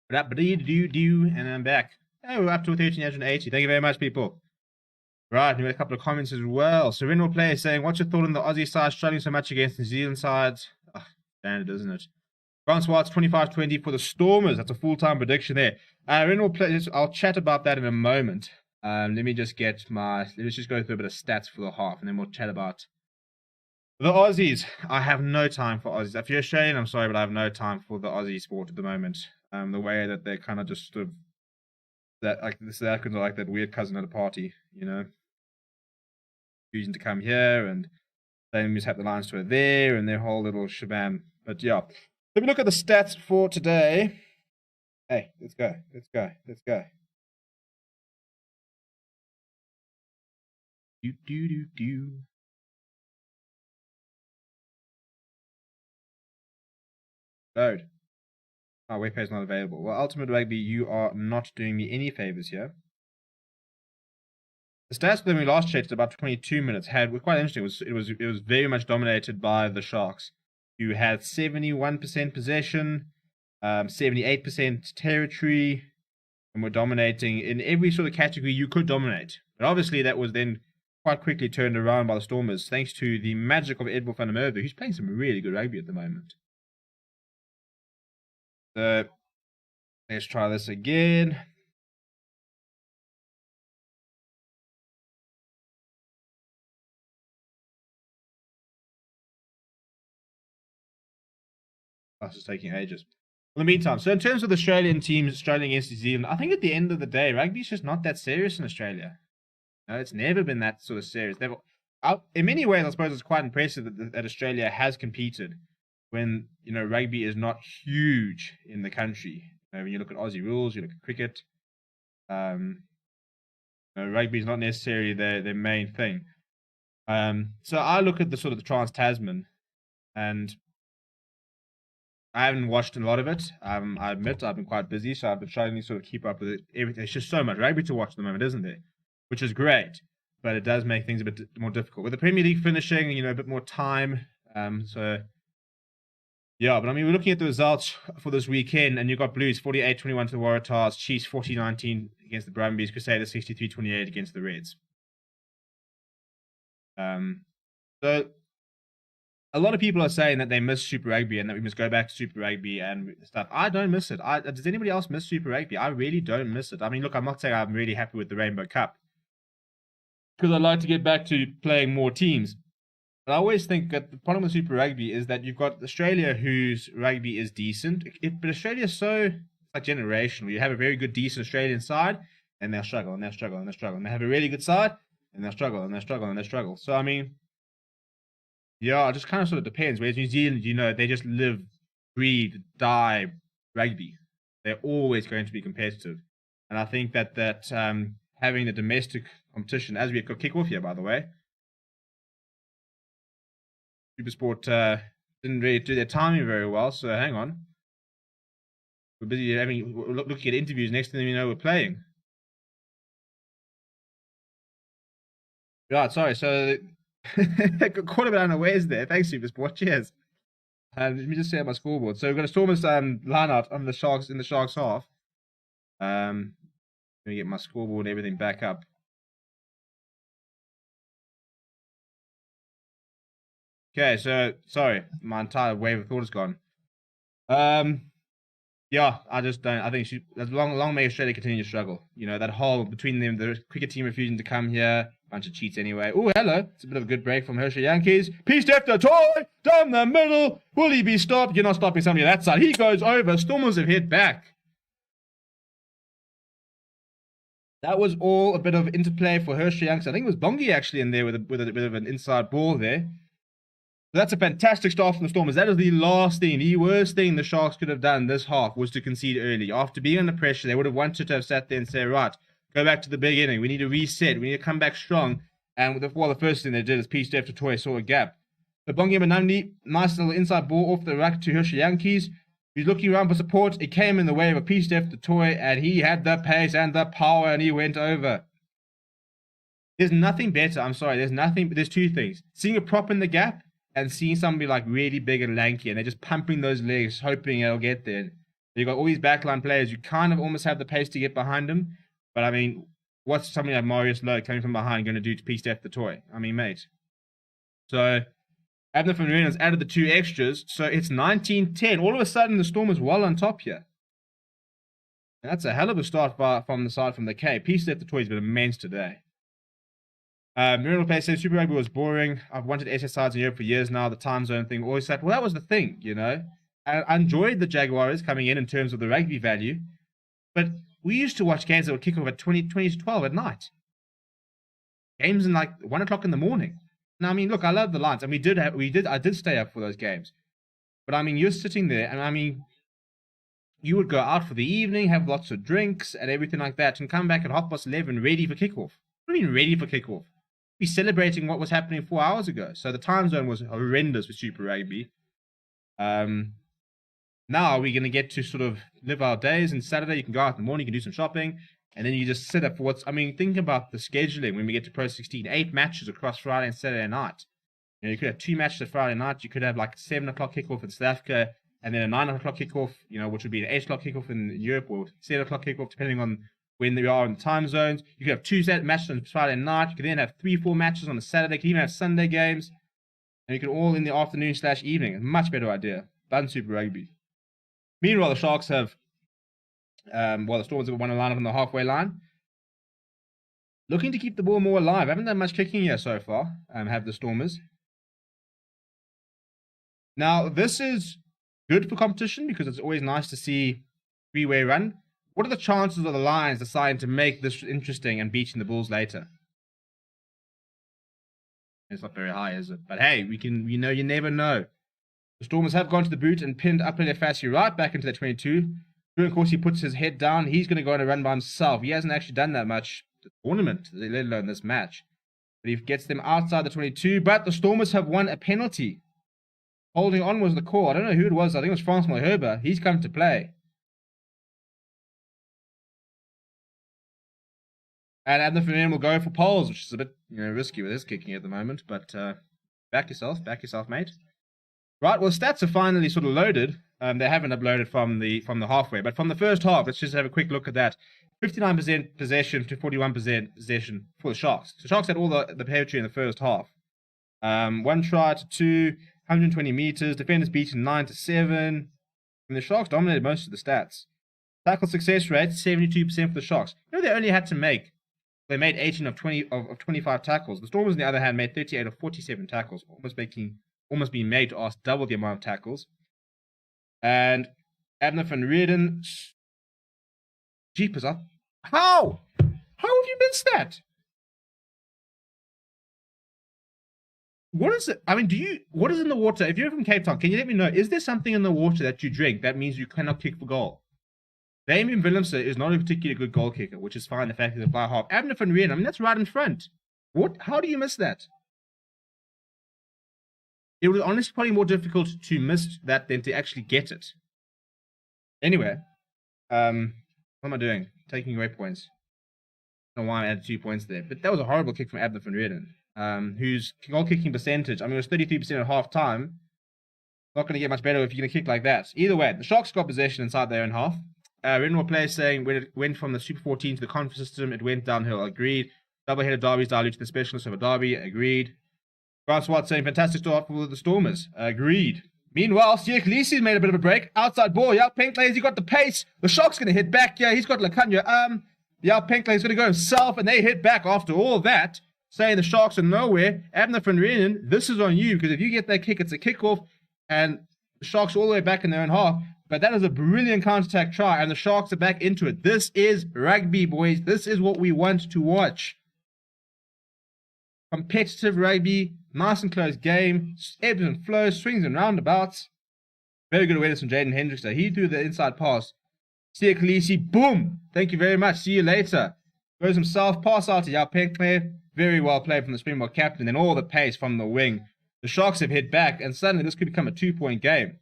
And I'm back. Hey, we're up to 1380. Thank you very much, people. Right, we got a couple of comments as well. Sereno Play saying, what's your thought on the Aussie side struggling so much against New Zealand sides? Standard, isn't it? Francois, 25-20 for the Stormers. That's a full-time prediction there. Renal Play, I'll chat about that in a moment. Let me just go through a bit of stats for the half, and then we'll chat about the Aussies. I have no time for Aussies. If you're Australian, I'm sorry, but I have no time for the Aussie sport at the moment. The way that they're kind of just sort of the South Africans are like that weird cousin at a party, you know, choosing to come here and they mishap the lines to it there and their whole little shabam. But yeah, let me look at the stats for today. Hey, let's go. Load. Oh, web page not available. Well, Ultimate Rugby, you are not doing me any favors here. The stats when we last checked about 22 minutes were quite interesting. It was very much dominated by the Sharks, who had 71% possession, 78% territory, and were dominating in every sort of category you could dominate. But obviously that was then quite quickly turned around by the Stormers, thanks to the magic of Edward van der Merwe, who's playing some really good rugby at the moment. So let's try this again. This is taking ages. In the meantime, so in terms of the Australian teams struggling against New Zealand, I think at the end of the day, rugby's just not that serious in Australia. No, it's never been that sort of serious. In many ways, I suppose it's quite impressive that Australia has competed when, you know, rugby is not huge in the country. You know, when you look at Aussie rules, you look at cricket, you know, rugby is not necessarily their main thing. So I look at the sort of the Trans-Tasman, and I haven't watched a lot of it. I admit I've been quite busy, so I've been trying to sort of keep up with it. There's just so much rugby to watch at the moment, isn't there? Which is great, but it does make things a bit more difficult. With the Premier League finishing, you know, a bit more time. So, yeah, but I mean, we're looking at the results for this weekend, and you've got Blues 48-21 to the Waratahs, Chiefs 40-19 against the Brumbies, Crusaders 63-28 against the Reds. So a lot of people are saying that they miss Super Rugby and that we must go back to Super Rugby and stuff. I don't miss it. Does anybody else miss Super Rugby? I really don't miss it. I mean, look, I'm not saying I'm really happy with the Rainbow Cup, because I'd like to get back to playing more teams. But I always think that the problem with Super Rugby is that you've got Australia, whose rugby is decent, but Australia's so like generational. You have a very good, decent Australian side, and they'll struggle, and they'll struggle, and they'll struggle. And they have a really good side, and they'll struggle, and they'll struggle, and they'll struggle. So, I mean, yeah, it just kind of sort of depends. Whereas New Zealand, you know, they just live, breathe, die rugby. They're always going to be competitive. And I think that having the domestic competition, as we've got Kickoff here, by the way, Supersport didn't really do their timing very well, so hang on. We're busy looking at interviews. Next thing you know, we're playing. Right, sorry, so got caught a bit unawares there. Thanks, Supersport. Cheers. Let me just share my scoreboard. So we've got a Stormers line out on the Sharks in the Sharks half. Let me get my scoreboard and everything back up. Okay, so sorry, my entire wave of thought is gone. Yeah, I just don't. I think as long may Australia continue to struggle. You know, that whole between them, the cricket team refusing to come here, bunch of cheats anyway. Oh, hello. It's a bit of a good break from Hershey Yankees. Peace after toy down the middle. Will he be stopped? You're not stopping somebody on that side. He goes over. Stormers have hit back. That was all a bit of interplay for Hershey Yankees. I think it was Bongi actually in there with a bit of an inside ball there. So that's a fantastic start from the Stormers. That is the last thing, the worst thing the Sharks could have done this half was to concede early. After being under pressure, they would have wanted to have sat there and say, right, go back to the beginning. We need to reset. We need to come back strong. And the first thing they did is piece after Toy saw a gap. The Bongi Manamni, nice little inside ball off the rack to Hershey Yankees. He's looking around for support. It came in the way of a piece after Toy, and he had the pace and the power, and he went over. There's nothing better. I'm sorry. There's two things. Seeing a prop in the gap, and seeing somebody like really big and lanky, and they're just pumping those legs, hoping it'll get there. You've got all these backline players. You kind of almost have the pace to get behind them. But, I mean, what's something like Marius Lowe coming from behind going to do to piece Steph the toy? I mean, mate. So, Abner van Reen's added the 2 extras. So, it's 19-10. All of a sudden, the Storm is well on top here. And that's a hell of a start from the side from the K. Piece Steph the toy has been immense today. Muriel Play says Super Rugby was boring. I've wanted SSIs in Europe for years now. The time zone thing always said, well, that was the thing, you know. I enjoyed the Jaguars coming in terms of the rugby value, but we used to watch games that would kick off at 20 to 12 at night. Games in like 1 o'clock in the morning. Now, I mean, look, I love the Lions, and I did stay up for those games. But I mean, you're sitting there, and I mean, you would go out for the evening, have lots of drinks and everything like that, and come back at 11:30 ready for kickoff. What do you mean ready for kickoff? Be celebrating what was happening 4 hours ago. So the time zone was horrendous for Super Rugby. Now we're going to get to sort of live our days. And Saturday, you can go out in the morning, you can do some shopping, and then you just sit up for what's... I mean, think about the scheduling when we get to Pro 16. 8 matches across Friday and Saturday night. You know, you could have 2 matches at Friday night. You could have like 7 o'clock kickoff in South Africa, and then a 9 o'clock kickoff, you know, which would be an 8 o'clock kickoff in Europe, or 7 o'clock kickoff, depending on when they are in the time zones. You could have 2 matches on Friday night. You could then have 3-4 matches on a Saturday. You could even have Sunday games. And you can all in the afternoon/evening. Much better idea than Super Rugby. Meanwhile, the Sharks have, the Stormers have won a line up on the halfway line. Looking to keep the ball more alive. Haven't done much kicking here so far, have the Stormers. Now, this is good for competition because it's always nice to see 3-way run. What are the chances of the Lions deciding to make this interesting and beating the Bulls later? It's not very high, is it? But hey, you never know. The Stormers have gone to the boot and pinned Upper Lefassi right back into the 22. Of course, he puts his head down. He's going to go on a run by himself. He hasn't actually done that much the tournament, let alone this match. But he gets them outside the 22. But the Stormers have won a penalty. Holding on was the call. I don't know who it was. I think it was Francois Herber. He's come to play. And Abner Fernand will go for poles, which is a bit risky with his kicking at the moment. But back yourself, mate. Right, well, stats are finally sort of loaded. They haven't uploaded from the halfway, but from the first half, let's just have a quick look at that. 59% possession to 41% possession for the Sharks. So Sharks had all the poetry in the first half. 1 try to 2, 120 meters. Defenders beaten 9-7. And the Sharks dominated most of the stats. Tackle success rate 72% for the Sharks. They only had to make. They made 18 of 25 tackles. The Stormers, on the other hand, made 38 of 47 tackles, almost being made to ask double the amount of tackles. And Abner van Reerden, jeepers up. How have you missed that? What is it? I mean, what is in the water? If you're from Cape Town, can you let me know? Is there something in the water that you drink that means you cannot kick for goal? Damien Willemse is not a particularly good goal kicker, which is fine. The fact he's a fly half. Abner van Reerden, I mean, that's right in front. What? How do you miss that? It was honestly probably more difficult to miss that than to actually get it. Anyway, what am I doing? Taking away points. I don't know why I added 2 points there. But that was a horrible kick from Abner van Reerden, whose goal kicking percentage, I mean, it was 33% at half time. Not going to get much better if you're going to kick like that. Either way, the Sharks got possession inside their own half. Renwar player saying when it went from the Super 14 to the conference system, it went downhill. Agreed. Double-headed derbies diluted the specialist of a derby. Agreed. Grant Swart saying fantastic start for the Stormers. Agreed. Meanwhile, Sieg Lisi's made a bit of a break. Outside ball. Yao Penkley, he got the pace. The Shark's going to hit back. Yeah, he's got Lacanya. Yao Penkley's going to go himself, and they hit back after all that, saying the Sharks are nowhere. Abner van Reerden, this is on you, because if you get that kick, it's a kickoff, and the Sharks are all the way back in their own half. But that is a brilliant counter-attack try, and the Sharks are back into it. This is rugby, boys. This is what we want to watch. Competitive rugby, nice and close game, ebbs and flows, swings and roundabouts. Very good awareness from Jaden Hendricks. He threw the inside pass. Sieg Lisi, boom! Thank you very much. See you later. Goes himself, pass out to Yao Penkley. Very well played from the Springbok captain, and all the pace from the wing. The Sharks have hit back, and suddenly this could become a 2-point game.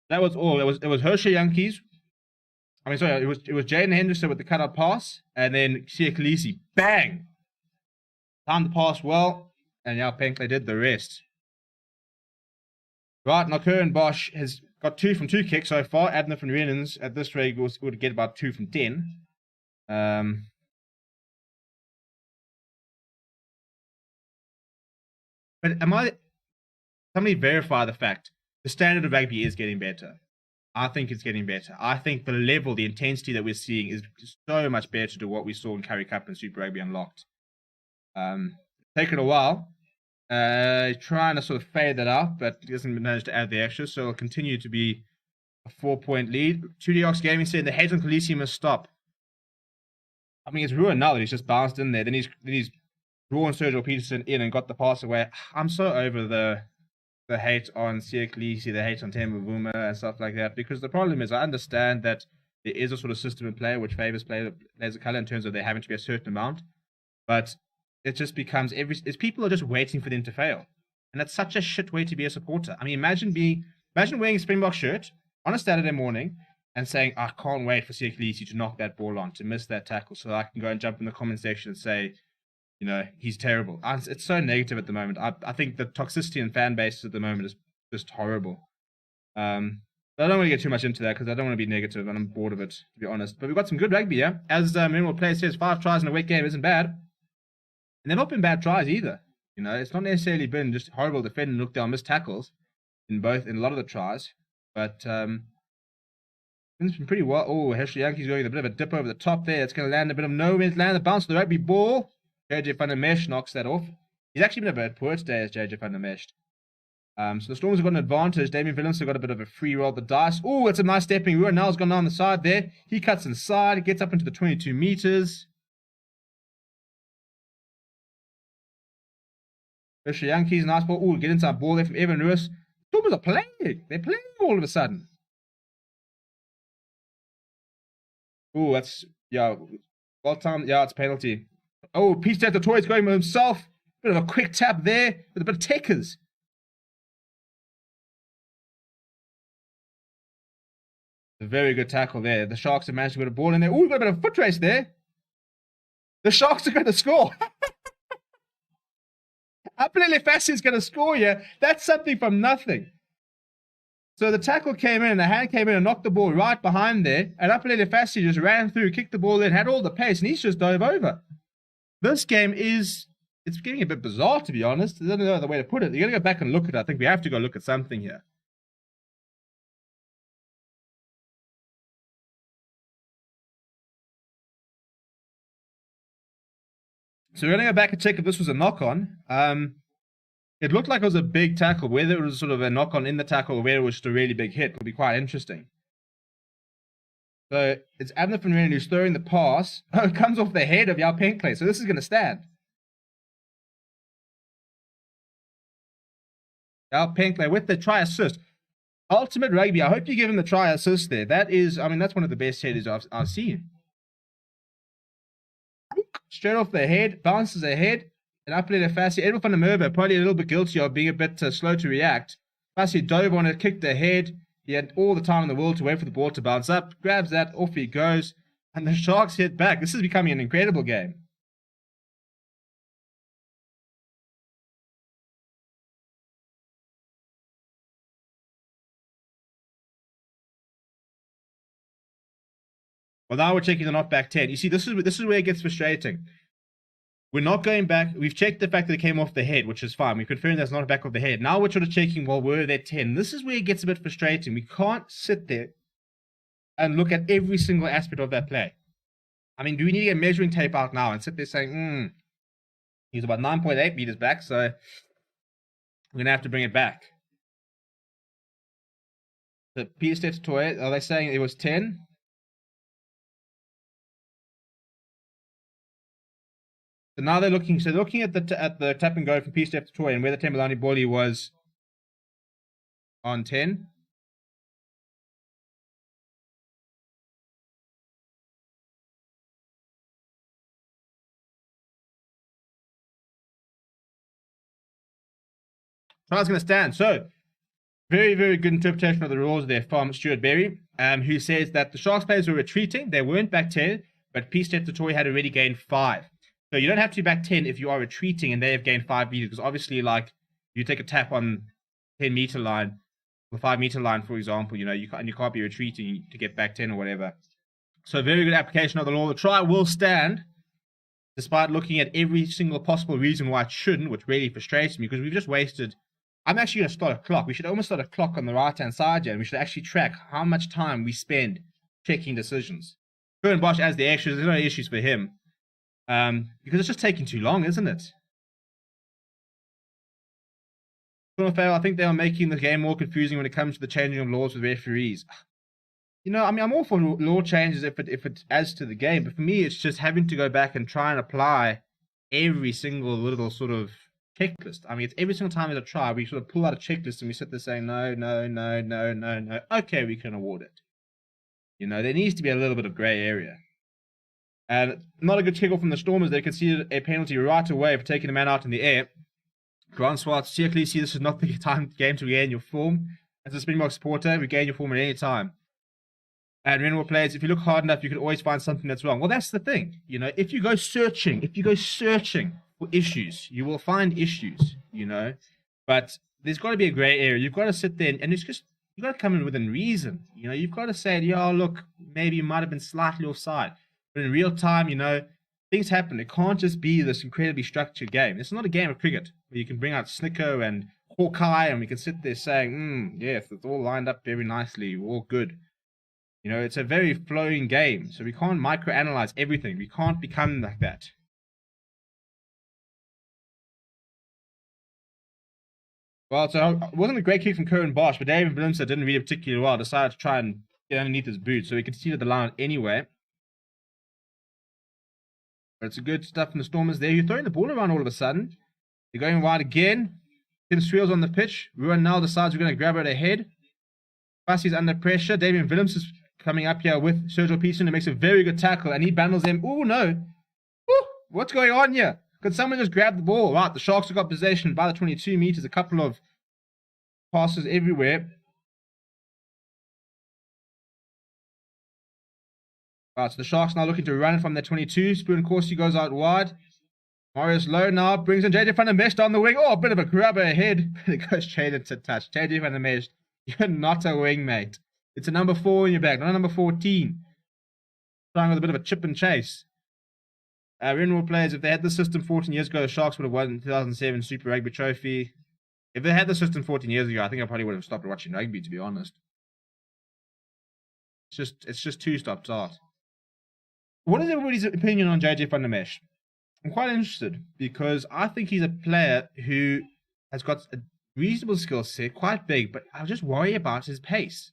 That was all. It was Hershey Yankees. I mean, sorry, it was Jaden Henderson with the cutout pass, and then Sieg Lisi, bang! Timed the pass well, and Yao Penkley did the rest. Right, now Kerr and Bosch has got 2 from 2 kicks so far. Abner van Reenens at this rate would get about 2 from 10. But somebody verify the fact the standard of rugby is getting better. I think it's getting better. I think the level, the intensity that we're seeing is so much better to what we saw in Currie Cup and Super Rugby Unlocked. Taken a while. Trying to sort of fade that out, but he doesn't manage to add the extra, so it'll continue to be a 4-point lead. 2D Ox Gaming said the hate on Khaleesi must stop. I mean, it's ruined now that he's just bounced in there. Then he's drawn Sergio Peterson in and got the pass away. I'm so over the hate on Siya Khaleesi, the hate on Temba Vuma and stuff like that, because the problem is I understand that there is a sort of system in play which favors players of color in terms of there having to be a certain amount, but it just becomes people are just waiting for them to fail. And that's such a shit way to be a supporter. I mean, imagine wearing a Springbok shirt on a Saturday morning and saying, I can't wait for Siya Khaleesi to knock that ball on, to miss that tackle, so I can go and jump in the comment section and say, you know, he's terrible. It's so negative at the moment. I think the toxicity in fan bases at the moment is just horrible. I don't want to get too much into that because I don't want to be negative and I'm bored of it, to be honest. But we've got some good rugby, yeah? As Minimal Player says, 5 tries in a wet game isn't bad. And they've not been bad tries either. You know, it's not necessarily been just horrible defending, look down, missed tackles in a lot of the tries. But it's been pretty well. Oh, Herschel Yankee's going a bit of a dip over the top there. It's going to land a bit of nowhere. It's landed the bounce of the rugby ball. JJ van der Mesh knocks that off. He's actually been a bit poor today as JJ van der Mesh. So the Stormers have got an advantage. Damien Willemse got a bit of a free roll the dice. Oh, it's a nice stepping. Now's gone down the side there. He cuts inside. Gets up into the 22 meters. Herschel Yankees, nice ball. Oh, get inside ball there from Evan Lewis. Stormers are playing. They're playing all of a sudden. Oh, that's, yeah, well timed. Yeah, it's a penalty. Oh, Pete Steph, the toy's going with himself. Bit of a quick tap there with a bit of takers. A very good tackle there. The Sharks have managed to get a ball in there. Oh, we've got a bit of a foot race there. The Sharks are going to score. Apelele Fassi is going to score here. That's something from nothing. So the tackle came in, the hand came in and knocked the ball right behind there. And Apelele Fassi just ran through, kicked the ball in, had all the pace, and he's just dove over. This game it's getting a bit bizarre, to be honest. I don't know the way to put it. You're going to go back and look at it. I think we have to go look at something here. So we're going to go back and check if this was a knock-on. It looked like it was a big tackle. Whether it was sort of a knock-on in the tackle or whether it was just a really big hit would be quite interesting. So it's Abner van Renen who's throwing the pass. Oh, it comes off the head of Yao Penkle. So this is going to stand. Yao Penkle with the try assist. Ultimate Rugby. I hope you give him the try assist there. That is, I mean, that's one of the best headers I've seen. Straight off the head, bounces ahead, and Apelele Fassi. Edwin van der Merwe probably a little bit guilty of being a bit slow to react. Fassi dove on it, kicked ahead. He had all the time in the world to wait for the ball to bounce up. Grabs that, off he goes. And the Sharks hit back. This is becoming an incredible game. Well, now we're checking the knockback 10. You see, this is where it gets frustrating. We're not going back. We've checked the fact that it came off the head, which is fine. We confirmed that's not a back of the head. Now we're sort of checking, well, were there 10? This is where it gets a bit frustrating. We can't sit there and look at every single aspect of that play. I mean, do we need to get measuring tape out now and sit there saying, he's about 9.8 meters back, so we're going to have to bring it back. The Peter Steph toy, are they saying it was 10? So now they're looking at the tap and go from Peter Steph toy and where the Tembelani Boli was on 10. Trial's going to stand. So, very, very good interpretation of the rules there from Stuart Berry, who says that the Sharks players were retreating. They weren't back 10, but Peter Steph toy had already gained 5. So you don't have to be back 10 if you are retreating and they have gained 5 meters, because obviously, like, you take a tap on 10-meter line, the 5-meter line, for example. You know, you can't be retreating to get back 10 or whatever. So very good application of the law. The try will stand, despite looking at every single possible reason why it shouldn't, which really frustrates me because we've just wasted. I'm actually going to start a clock. We should almost start a clock on the right-hand side here, and we should actually track how much time we spend checking decisions. Curran Bosch as the extras, there's no issues for him. Because it's just taking too long, isn't it? I think they are making the game more confusing when it comes to the changing of laws with referees. You know, I mean, I'm all for law changes if it adds to the game, but for me, it's just having to go back and try and apply every single little sort of checklist. I mean, it's every single time there's a try, we sort of pull out a checklist and we sit there saying, no, no, no, no, no, no. Okay, we can award it. You know, there needs to be a little bit of grey area. And not a good kickoff from the Stormers. They conceded a penalty right away for taking a man out in the air. Grant Swartz, clearly see this is not the game to regain your form. As a Springbok supporter, regain your form at any time. And Renwell players, if you look hard enough, you can always find something that's wrong. Well, that's the thing. You know, if you go searching for issues, you will find issues, you know. But there's got to be a grey area. You've got to sit there and it's just, you've got to come in within reason. You know, you've got to say, yeah, look, maybe you might have been slightly offside. But in real time, you know, things happen. It can't just be this incredibly structured game. It's not a game of cricket where you can bring out Snicker and Hawkeye and we can sit there saying, yes, it's all lined up very nicely. We're all good. You know, it's a very flowing game. So we can't microanalyze everything. We can't become like that. Well, so it wasn't a great kick from Curran Bosch, but David Willemse didn't read it particularly well. Decided to try and get underneath his boot. So he conceded the line anyway. But it's a good stuff from the Stormers there. You're throwing the ball around all of a sudden. You're going wide again. Tim Sweels on the pitch. Ruan now decides we're going to grab it ahead. Fassie's under pressure. David Willemse is coming up here with Sergio Peterson and makes a very good tackle. And he bundles him. Oh, no. Ooh, what's going on here? Could someone just grab the ball? Right, the Sharks have got possession by the 22 meters. A couple of passes everywhere. Right, so the Sharks now looking to run from their 22. Spoon Corsi goes out wide. Marius Lowe now brings in JJ van der Mesh down the wing. Oh, a bit of a grabber ahead. It goes straight into touch. JJ van der Mesh, you're not a wing, mate. It's a number 4 in your back, not a number 14. Trying with a bit of a chip and chase. Renwell players, if they had the system 14 years ago, the Sharks would have won the 2007 Super Rugby Trophy. If they had the system 14 years ago, I think I probably would have stopped watching rugby, to be honest. It's just too stop-start. What is everybody's opinion on JJ van der Mesh? I'm quite interested because I think he's a player who has got a reasonable skill set, quite big, but I just worry about his pace.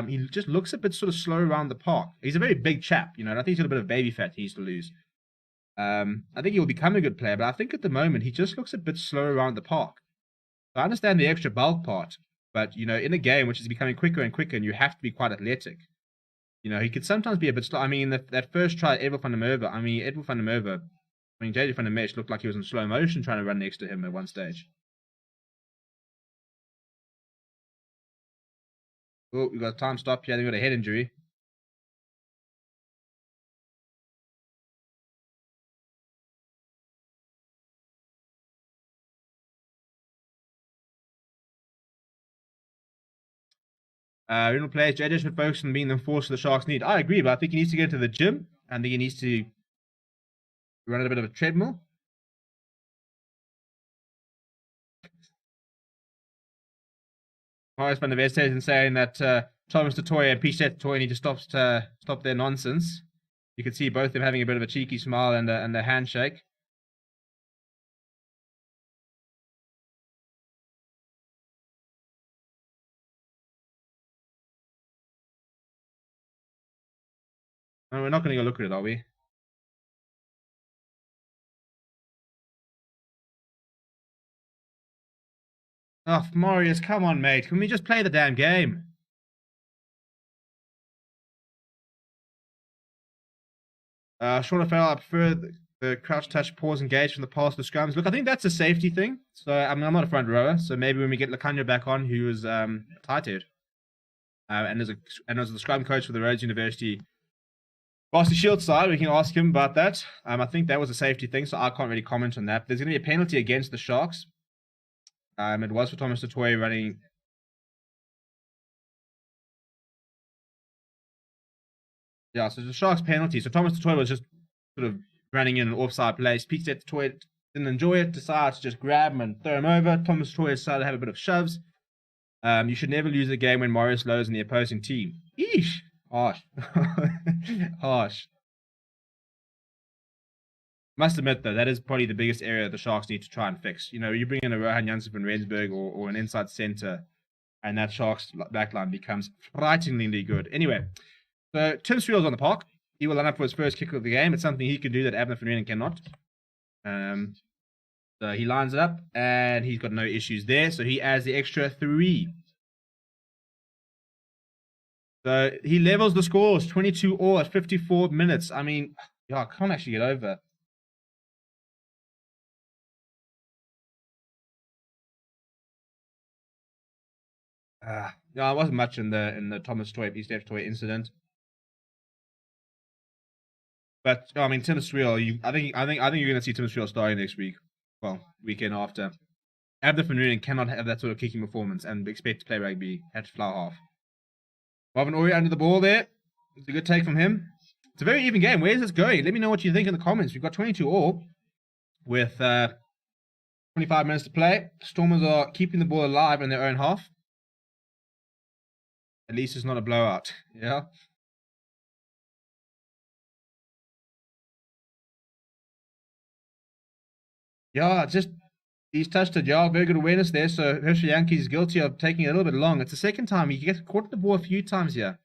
He just looks a bit sort of slow around the park. He's a very big chap, you know, and I think he's got a bit of baby fat he needs to lose. I think he'll become a good player, but I think at the moment he just looks a bit slow around the park. So I understand the extra bulk part, but, you know, in a game which is becoming quicker and quicker and you have to be quite athletic, you know, he could sometimes be a bit slow. I mean, that first try, JJ van der Mesh looked like he was in slow motion trying to run next to him at one stage. Oh, we've got a time stop here. They've got a head injury. Renal players, JJ should focus on being the force the Sharks need. I agree, but I think he needs to get to the gym. I think he needs to run a bit of a treadmill. Marius van der West is saying that Thomas Totoy and Pichette Totoy need to stop their nonsense. You can see both of them having a bit of a cheeky smile and a handshake. No, we're not going to go look at it, are we? Oh, Marius, come on, mate. Can we just play the damn game? Shorter foul, I prefer the crouch, touch, pause, engage from the pass to scrums. Look, I think that's a safety thing. So, I mean, I'm not a front rower. So maybe when we get Lacagna back on, who is tight head. And as the scrum coach for the Rhodes University Varsity Shield side, we can ask him about that. I think that was a safety thing, so I can't really comment on that. There's going to be a penalty against the Sharks. It was for Thomas Totoy running Yeah, so the Sharks penalty. So Thomas Toy was just sort of running in an offside place. Pete said Toy didn't enjoy it, decided to just grab him and throw him over. Thomas Toy decided to have a bit of shoves. You should never lose a game when Maurice Lowe's in the opposing team. Eesh. Harsh. Harsh. Must admit, though, that is probably the biggest area the Sharks need to try and fix. You know, you bring in a Rohan Janssen from Rensburg or an inside center, and that Sharks backline becomes frighteningly good. Anyway, so Tim Sreel's on the park. He will line up for his first kick of the game. It's something he can do that Abner van Renen cannot. So he lines it up, and he's got no issues there. So he adds the extra 3. So he levels the scores, 22 all at 54 minutes. I mean, yeah, I can't actually get over. Yeah, I wasn't much in the Thomas Toy, East F Toy incident. But I mean, Tim Sreel, I think you're gonna see Tim Sreel starting next week. Well, weekend after. Abner van Renen cannot have that sort of kicking performance and expect to play rugby at flower half. Marvin Ori under the ball there. It's a good take from him. It's a very even game. Where's this going? Let me know what you think in the comments. We've got 22 all with 25 minutes to play. Stormers are keeping the ball alive in their own half. At least it's not a blowout. Yeah. Yeah, just he's touched it. Yeah, very good awareness there. So Herschel Yankee is guilty of taking a little bit long. It's the second time he gets caught the ball a few times here.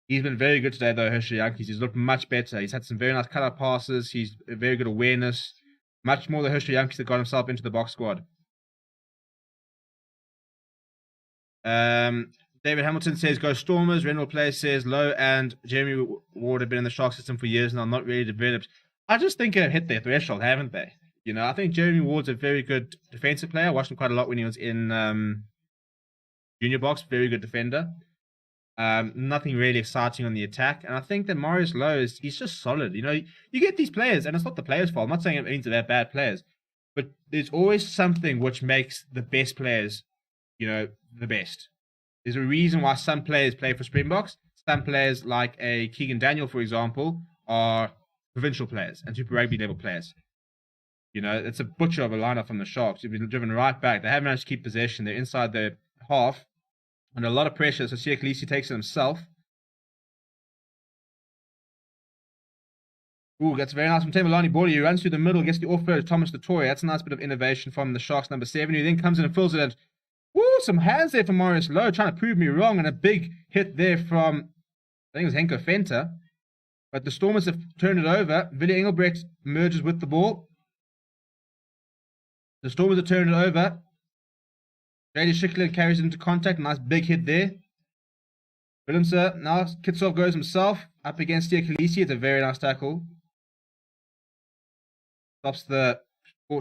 He's been very good today, though, Herschel Yankees. He's looked much better. He's had some very nice cut-out passes. He's a very good awareness. Much more than Herschel Yankees that got himself into the box squad. David Hamilton says, go Stormers. Renal Play says, Lowe and Jeremy Ward have been in the Shark system for years now, not really developed. I just think they've hit their threshold, haven't they? You know, I think Jeremy Ward's a very good defensive player. I watched him quite a lot when he was in junior box. Very good defender. Nothing really exciting on the attack. And I think that Maurice Lowe, he's just solid. You know, you get these players, and it's not the players' fault. I'm not saying it means they're bad players. But there's always something which makes the best players, you know, the best. There's a reason why some players play for Springboks. Some players, like a Keegan Daniel, for example, are provincial players and Super Rugby level players. You know, it's a butcher of a lineup from the Sharks. They've been driven right back. They haven't managed to keep possession. They're inside their half under a lot of pressure. So Siya Khaleesi takes it himself. Ooh, that's very nice from Tamalani Bordy. He runs through the middle, gets the offload of Thomas Latoya. That's a nice bit of innovation from the Sharks number 7, who then comes in and fills it in. Ooh, some hands there from Maurice Lowe, trying to prove me wrong, and a big hit there from, I think it was Henko Fenter. But the Stormers have turned it over. Willie Engelbrecht merges with the ball. The Stormers have turned it over. Grady Schickler carries it into contact. Nice big hit there. Willemse now Kitsov goes himself up against Siya Khaleesi. It's a very nice tackle. Stops the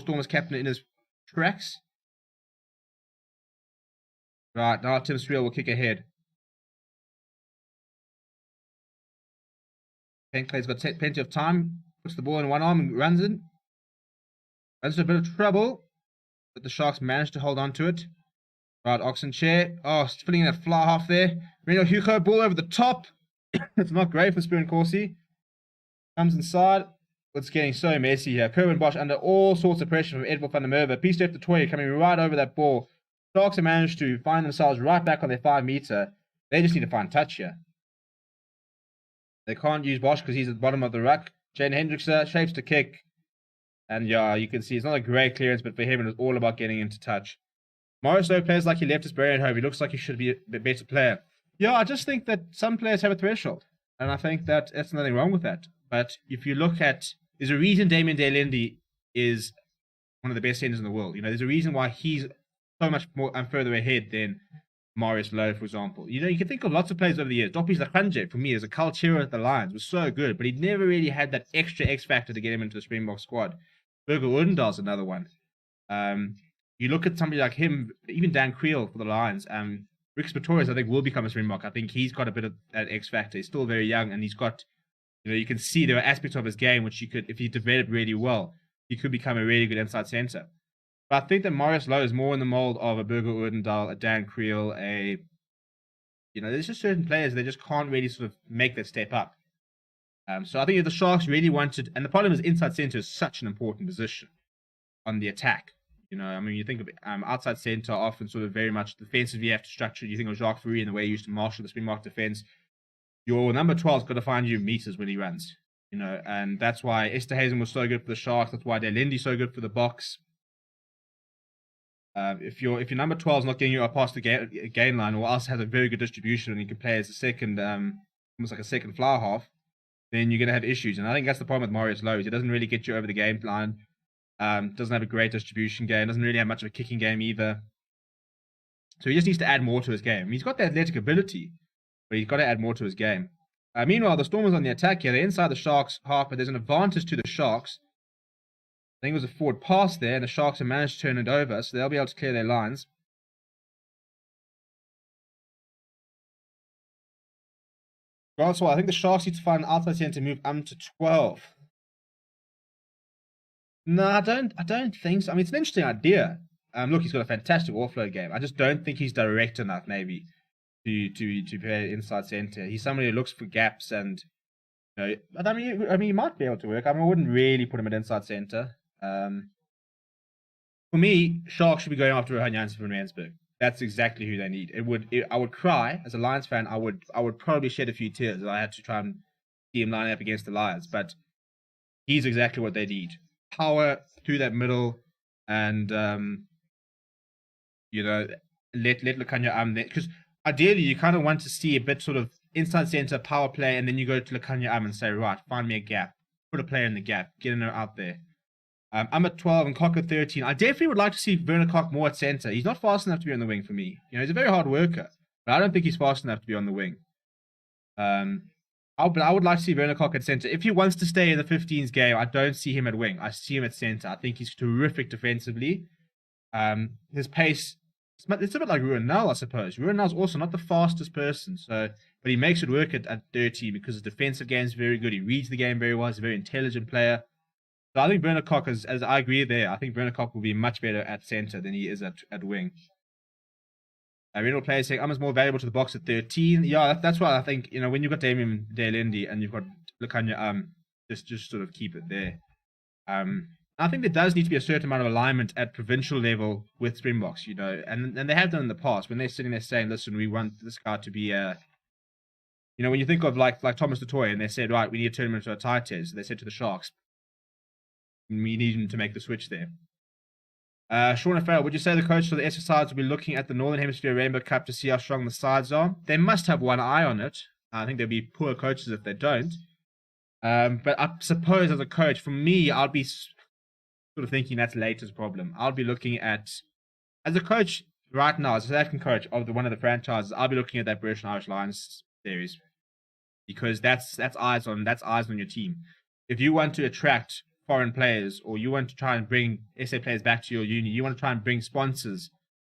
Stormers captain in his tracks. Right, now Tim Sreel will kick ahead. Penclay's got plenty of time. Puts the ball in one arm and runs in. Runs into a bit of trouble. But the Sharks managed to hold on to it. Right, Oxen chair. Oh, filling in that fly half there. Reno Hugo, ball over the top. It's not great for Spear Corsi. Comes inside. It's getting so messy here. Kerwin Bosch under all sorts of pressure from Edward van der Merwe. Piece left the Toy coming right over that ball. Sharks have managed to find themselves right back on their 5 meter. They just need to find touch here. They can't use Bosch because he's at the bottom of the ruck. Jane Hendrickson shapes to kick. And yeah, you can see it's not a great clearance, but for him it was all about getting into touch. Maurice Lowe plays like he left his brain at home. He looks like he should be a better player. Yeah, I just think that some players have a threshold. And I think that there's nothing wrong with that. But if you look at, there's a reason Damien Delendi is one of the best centers in the world. You know, there's a reason why he's so much more and further ahead than Maurice Lowe, for example. You know, you can think of lots of players over the years. Doppies Lachanje, for me, as a culture at the Lions, was so good, but he never really had that extra X factor to get him into the Springbok squad. Burger Odendahl's another one. You look at somebody like him, even Dan Creel for the Lions. Rick Spatorius, I think, will become a Springbok. I think he's got a bit of that X factor. He's still very young, and he's got, you know, you can see there are aspects of his game which you could, if he developed really well, he could become a really good inside center. But I think that Maurice Lowe is more in the mold of a Burger Odendahl, a Dan Creel, a There's just certain players they just can't really sort of make that step up. So I think if the Sharks really wanted, and the problem is inside center is such an important position on the attack. You think of outside center often sort of very much defensively you have to structure. You think of Jacques Fourie and the way he used to marshal the Springbok defense. Your number 12's got to find you meters when he runs. And that's why Esterhuizen was so good for the Sharks. That's why Lindy's so good for the Boks. If your number 12 is not getting you past the gain line, or else has a very good distribution and you can play as a second, almost like a second flower half, then you're going to have issues. And I think that's the problem with Marius Lowe. He doesn't really get you over the game line. Doesn't have a great distribution game. Doesn't really have much of a kicking game either. So he just needs to add more to his game. He's got the athletic ability, but he's got to add more to his game. Meanwhile, the Stormers on the attack here. They're inside the Sharks half, but there's an advantage to the Sharks. I think it was a forward pass there, and the Sharks have managed to turn it over, so they'll be able to clear their lines. Also, I think the Sharks need to find an outside centre to move to 12. No, I don't think so. It's an interesting idea. Look, he's got a fantastic offload game. I just don't think he's direct enough, maybe, to play inside centre. He's somebody who looks for gaps, and he might be able to work. I wouldn't really put him at inside centre. For me, Sharks should be going after Rohan Jansen from Rensburg. That's exactly who they need. I would cry as a Lions fan. I would probably shed a few tears if I had to try and see him lining up against the Lions. But he's exactly what they need. Power through that middle, and let Lekanya there, because ideally you kind of want to see a bit sort of inside center power play, and then you go to Lekanya and say, right, find me a gap, put a player in the gap, get him out there. I'm at 12 and Cock at 13. I definitely would like to see Werner Cock more at center. He's not fast enough to be on the wing for me. He's a very hard worker, but I don't think he's fast enough to be on the wing. I would like to see Werner Cock at center. If he wants to stay in the 15s game, I don't see him at wing. I see him at center. I think he's terrific defensively. His pace, it's a bit like Ruanel, I suppose. Ruanel's also not the fastest person, but he makes it work at 13 because his defensive game is very good. He reads the game very well. He's a very intelligent player. So I think Werner Cock, as I agree there, I think Werner Cock will be much better at center than he is at wing. Renal player saying I'm more valuable to the Boks at 13. Yeah, that's why I think, when you've got Damien Lindy and you've got Lekanya, just sort of keep it there. I think there does need to be a certain amount of alignment at provincial level with Springboks, and they have done in the past when they're sitting there saying, listen, we want this guy to be when you think of like Thomas du Toit, and they said, right, we need to turn him into a tight end. So they said to the Sharks, we need him to make the switch there. Sean Farrell, would you say the coach for the SS sides will be looking at the Northern Hemisphere Rainbow Cup to see how strong the sides are? They must have one eye on it. I think they'll be poor coaches if they don't. But I suppose as a coach, for me, I'll be sort of thinking that's Later's problem. I'll be looking at, as a coach right now, as a South African coach of one of the franchises, I'll be looking at that British and Irish Lions series because that's eyes on your team. If you want to attract foreign players, or you want to try and bring SA players back to your uni, you want to try and bring sponsors,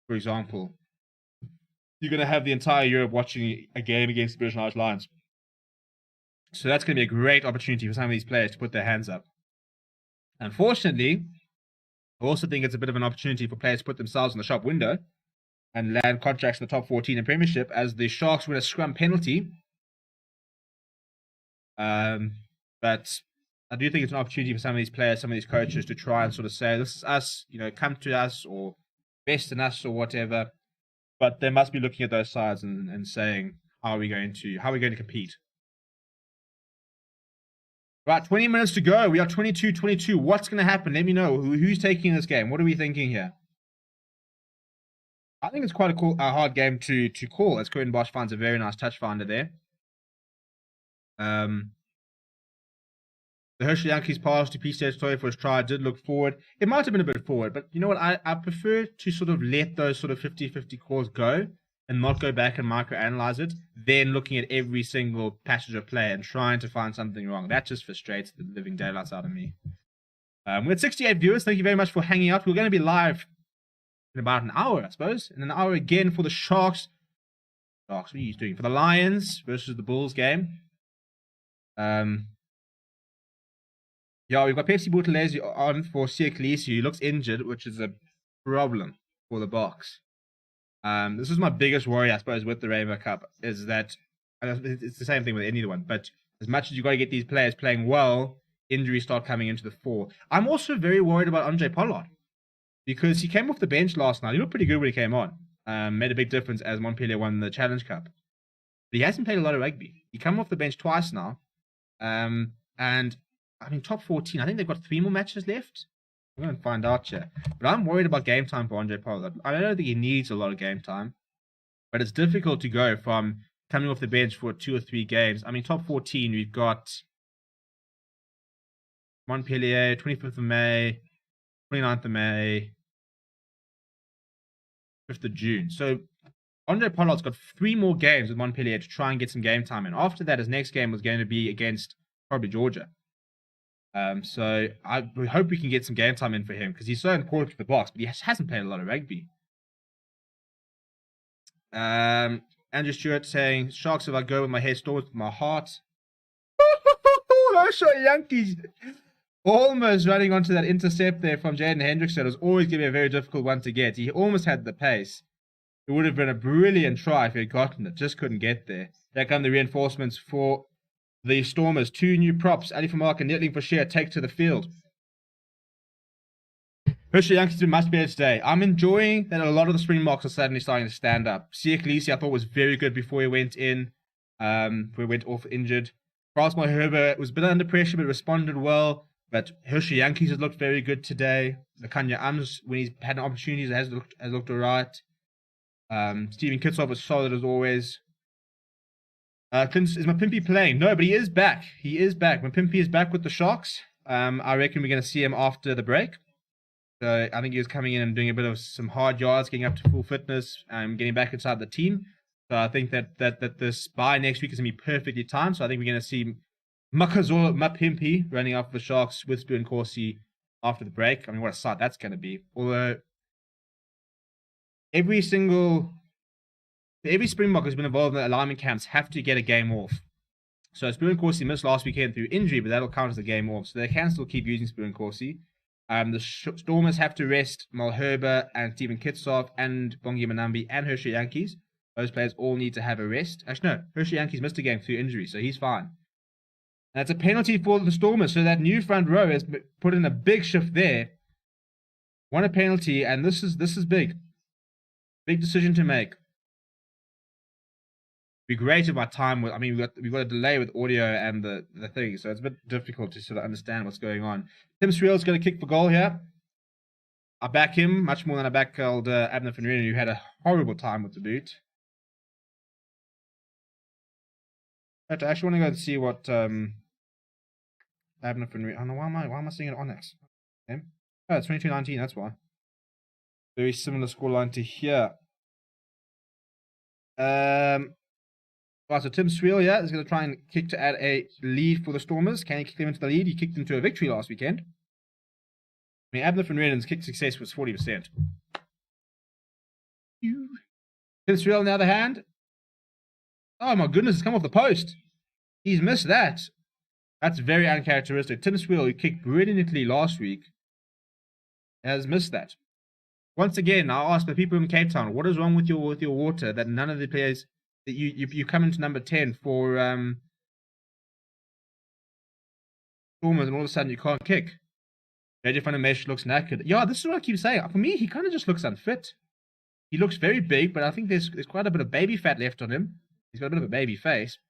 for example, you're going to have the entire Europe watching a game against the British and Irish Lions. So that's going to be a great opportunity for some of these players to put their hands up. Unfortunately, I also think it's a bit of an opportunity for players to put themselves in the shop window and land contracts in the top 14 in Premiership as the Sharks win a scrum penalty. But I do think it's an opportunity for some of these players, some of these coaches to try and sort of say, this is us, come to us or best in us or whatever. But they must be looking at those sides and saying, how are we going to compete? Right, 20 minutes to go. We are 22-22. What's going to happen? Let me know. Who's taking this game? What are we thinking here? I think it's quite a hard game to call, as Cohen Bosch finds a very nice touch finder there. The Herschel Yankees pass to PCH Toy for his try did look forward. It might have been a bit forward, but you know what? I prefer to sort of let those sort of 50-50 calls go and not go back and microanalyze it, then looking at every single passage of play and trying to find something wrong. That just frustrates the living daylights out of me. We had 68 viewers. Thank you very much for hanging out. We're going to be live in about an hour, I suppose. In an hour again for the Sharks. What are you doing? For the Lions versus the Bulls game. Yeah, we've got Pepsi Buthelezi on for Siya Khaleesi, who looks injured, which is a problem for the Boks. This is my biggest worry, I suppose, with the Rainbow Cup, is that it's the same thing with any one. But as much as you got to get these players playing well, injuries start coming into the fore. I'm also very worried about Andre Pollard because he came off the bench last night. He looked pretty good when he came on. Made a big difference as Montpellier won the Challenge Cup. But he hasn't played a lot of rugby. He came off the bench twice now. And, I mean, top 14. I think they've got 3 more matches left. I'm going to find out here. But I'm worried about game time for Andre Pollard. I don't think he needs a lot of game time. But it's difficult to go from coming off the bench for 2 or 3 games. I mean, top 14, we've got Montpellier, 25th of May, 29th of May, 5th of June. So Andre Pollard's got 3 more games with Montpellier to try and get some game time in. After that, his next game was going to be against probably Georgia. So we hope we can get some game time in for him because he's so important to the Boks, but he hasn't played a lot of rugby. Andrew Stewart saying, Sharks, if I go with my head, Storms with my heart. Those are Yankees. Almost running onto that intercept there from Jaden Hendrickson. It was always going to be a very difficult one to get. He almost had the pace. It would have been a brilliant try if he had gotten it. Just couldn't get there. There come the reinforcements for the Stormers. 2 new props. Ali for Mark and Nettling for Shear take to the field. Hershey Yankees been much better today. I'm enjoying that a lot of the Springboks are suddenly starting to stand up. Siak Lisi I thought was very good before he went in. Before he went off injured. Frasma Herbert was a bit under pressure but responded well. But Hershey Yankees has looked very good today. The Kanya Ams, when he's had an opportunity, has looked alright. Stephen Kitsov was solid as always. Is Mapimpi playing? No, but he is back. He is back. Mapimpi is back with the Sharks. I reckon we're going to see him after the break. So I think he was coming in and doing a bit of some hard yards, getting up to full fitness, getting back inside the team. So I think that this bye next week is going to be perfectly timed. So I think we're going to see Makazola Mapimpi running off the Sharks with Spoon Corsi after the break. I mean, what a sight that's going to be. Although every Springbok who's been involved in the alignment camps have to get a game off. So Spoon Corsi missed last weekend through injury, but that'll count as a game off. So they can still keep using Spoon Corsi. The Stormers have to rest Malherbe and Stephen Kitsov and Bongi Manambi and Hershey Yankees. Those players all need to have a rest. Actually, no. Hershey Yankees missed a game through injury, so he's fine. That's a penalty for the Stormers, so that new front row has put in a big shift there. Won a penalty, and this is big. Big decision to make. Be great if my time with. I mean, we've got a delay with audio and the thing, so it's a bit difficult to sort of understand what's going on. Tim Sreel's going to kick for goal here. I back him much more than I back old Abner van Renen, who had a horrible time with the boot. But I actually want to go and see what Abner van Renen. I don't know why am I seeing it on Onyx? Okay. Oh, it's 22-19. That's why. Very similar scoreline to here. Right, so Tim Sreel, is going to try and kick to add a lead for the Stormers. Can he kick them into the lead? He kicked them to a victory last weekend. I mean, Abner van Renen's kick success was 40%. Tim Sreel, on the other hand. Oh my goodness, it's come off the post. He's missed that. That's very uncharacteristic. Tim Sreel, who kicked brilliantly last week, has missed that. Once again, I ask the people in Cape Town, what is wrong with your water that none of the players... that you come into number 10 for Stormers and all of a sudden you can't kick. JJ Funimation looks knackered. Yeah, this is what I keep saying. For me, he kind of just looks unfit. He looks very big, but I think there's quite a bit of baby fat left on him. He's got a bit of a baby face.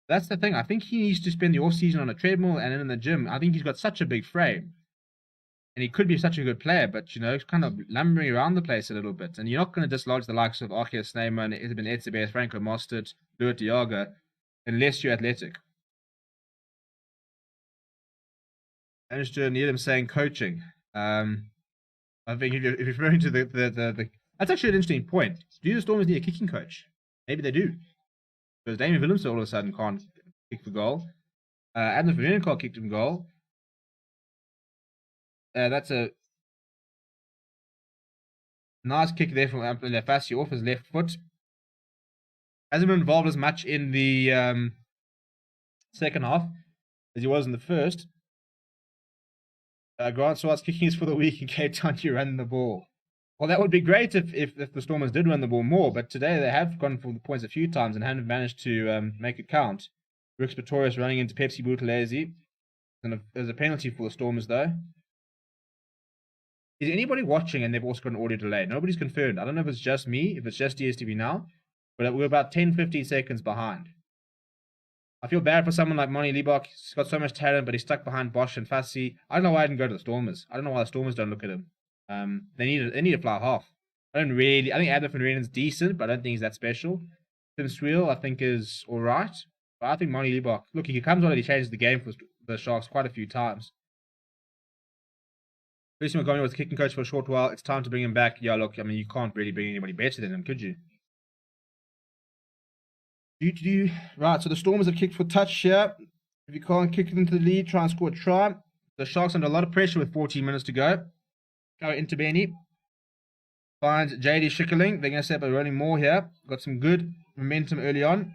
That's the thing. I think he needs to spend the off-season on a treadmill and in the gym. I think he's got such a big frame. And he could be such a good player, but, you know, he's kind of lumbering around the place a little bit. And you're not going to dislodge the likes of Arceus Snyman, Isabel Etzebeth, Franco Mostert, Luat Diaga, unless you're athletic. I understood Needham saying coaching. I think if you're referring to the that's actually an interesting point. Do the Stormers need a kicking coach? Maybe they do. Because Damien Willemse all of a sudden can't kick for goal. Adnan Vernon can't kick for goal. That's a nice kick there from Lefassi off his left foot. Hasn't been involved as much in the second half as he was in the first. Grant Swartz kicking is for the week in Cape Town, you run the ball. Well, that would be great if the Stormers did run the ball more, but today they have gone for the points a few times and haven't managed to make it count. Brooks Pretorius running into Pepsi Buthelezi. There's a penalty for the Stormers, though. Is anybody watching and they've also got an audio delay? Nobody's confirmed. I don't know if it's just me, if it's just DSTV now, but we're about 10-15 seconds behind. I feel bad for someone like Moni Liebach. He's got so much talent, but he's stuck behind Bosch and Fassi. I don't know why I didn't go to the Stormers. I don't know why the Stormers don't look at him. They need a fly half. I think Adam van Reenen's decent, but I don't think he's that special. Tim Swiel, I think, is alright. But I think Moni Liebach, look, he comes on and he changes the game for the Sharks quite a few times. Lucy Montgomery was the kicking coach for a short while. It's time to bring him back. Yeah, look, I mean, you can't really bring anybody better than him, could you? Right, so the Stormers have kicked for touch here. If you can't kick it into the lead, try and score a try. The Sharks under a lot of pressure with 14 minutes to go. Go into Benny. Finds JD Schickerling. They're going to set up a running more here. Got some good momentum early on.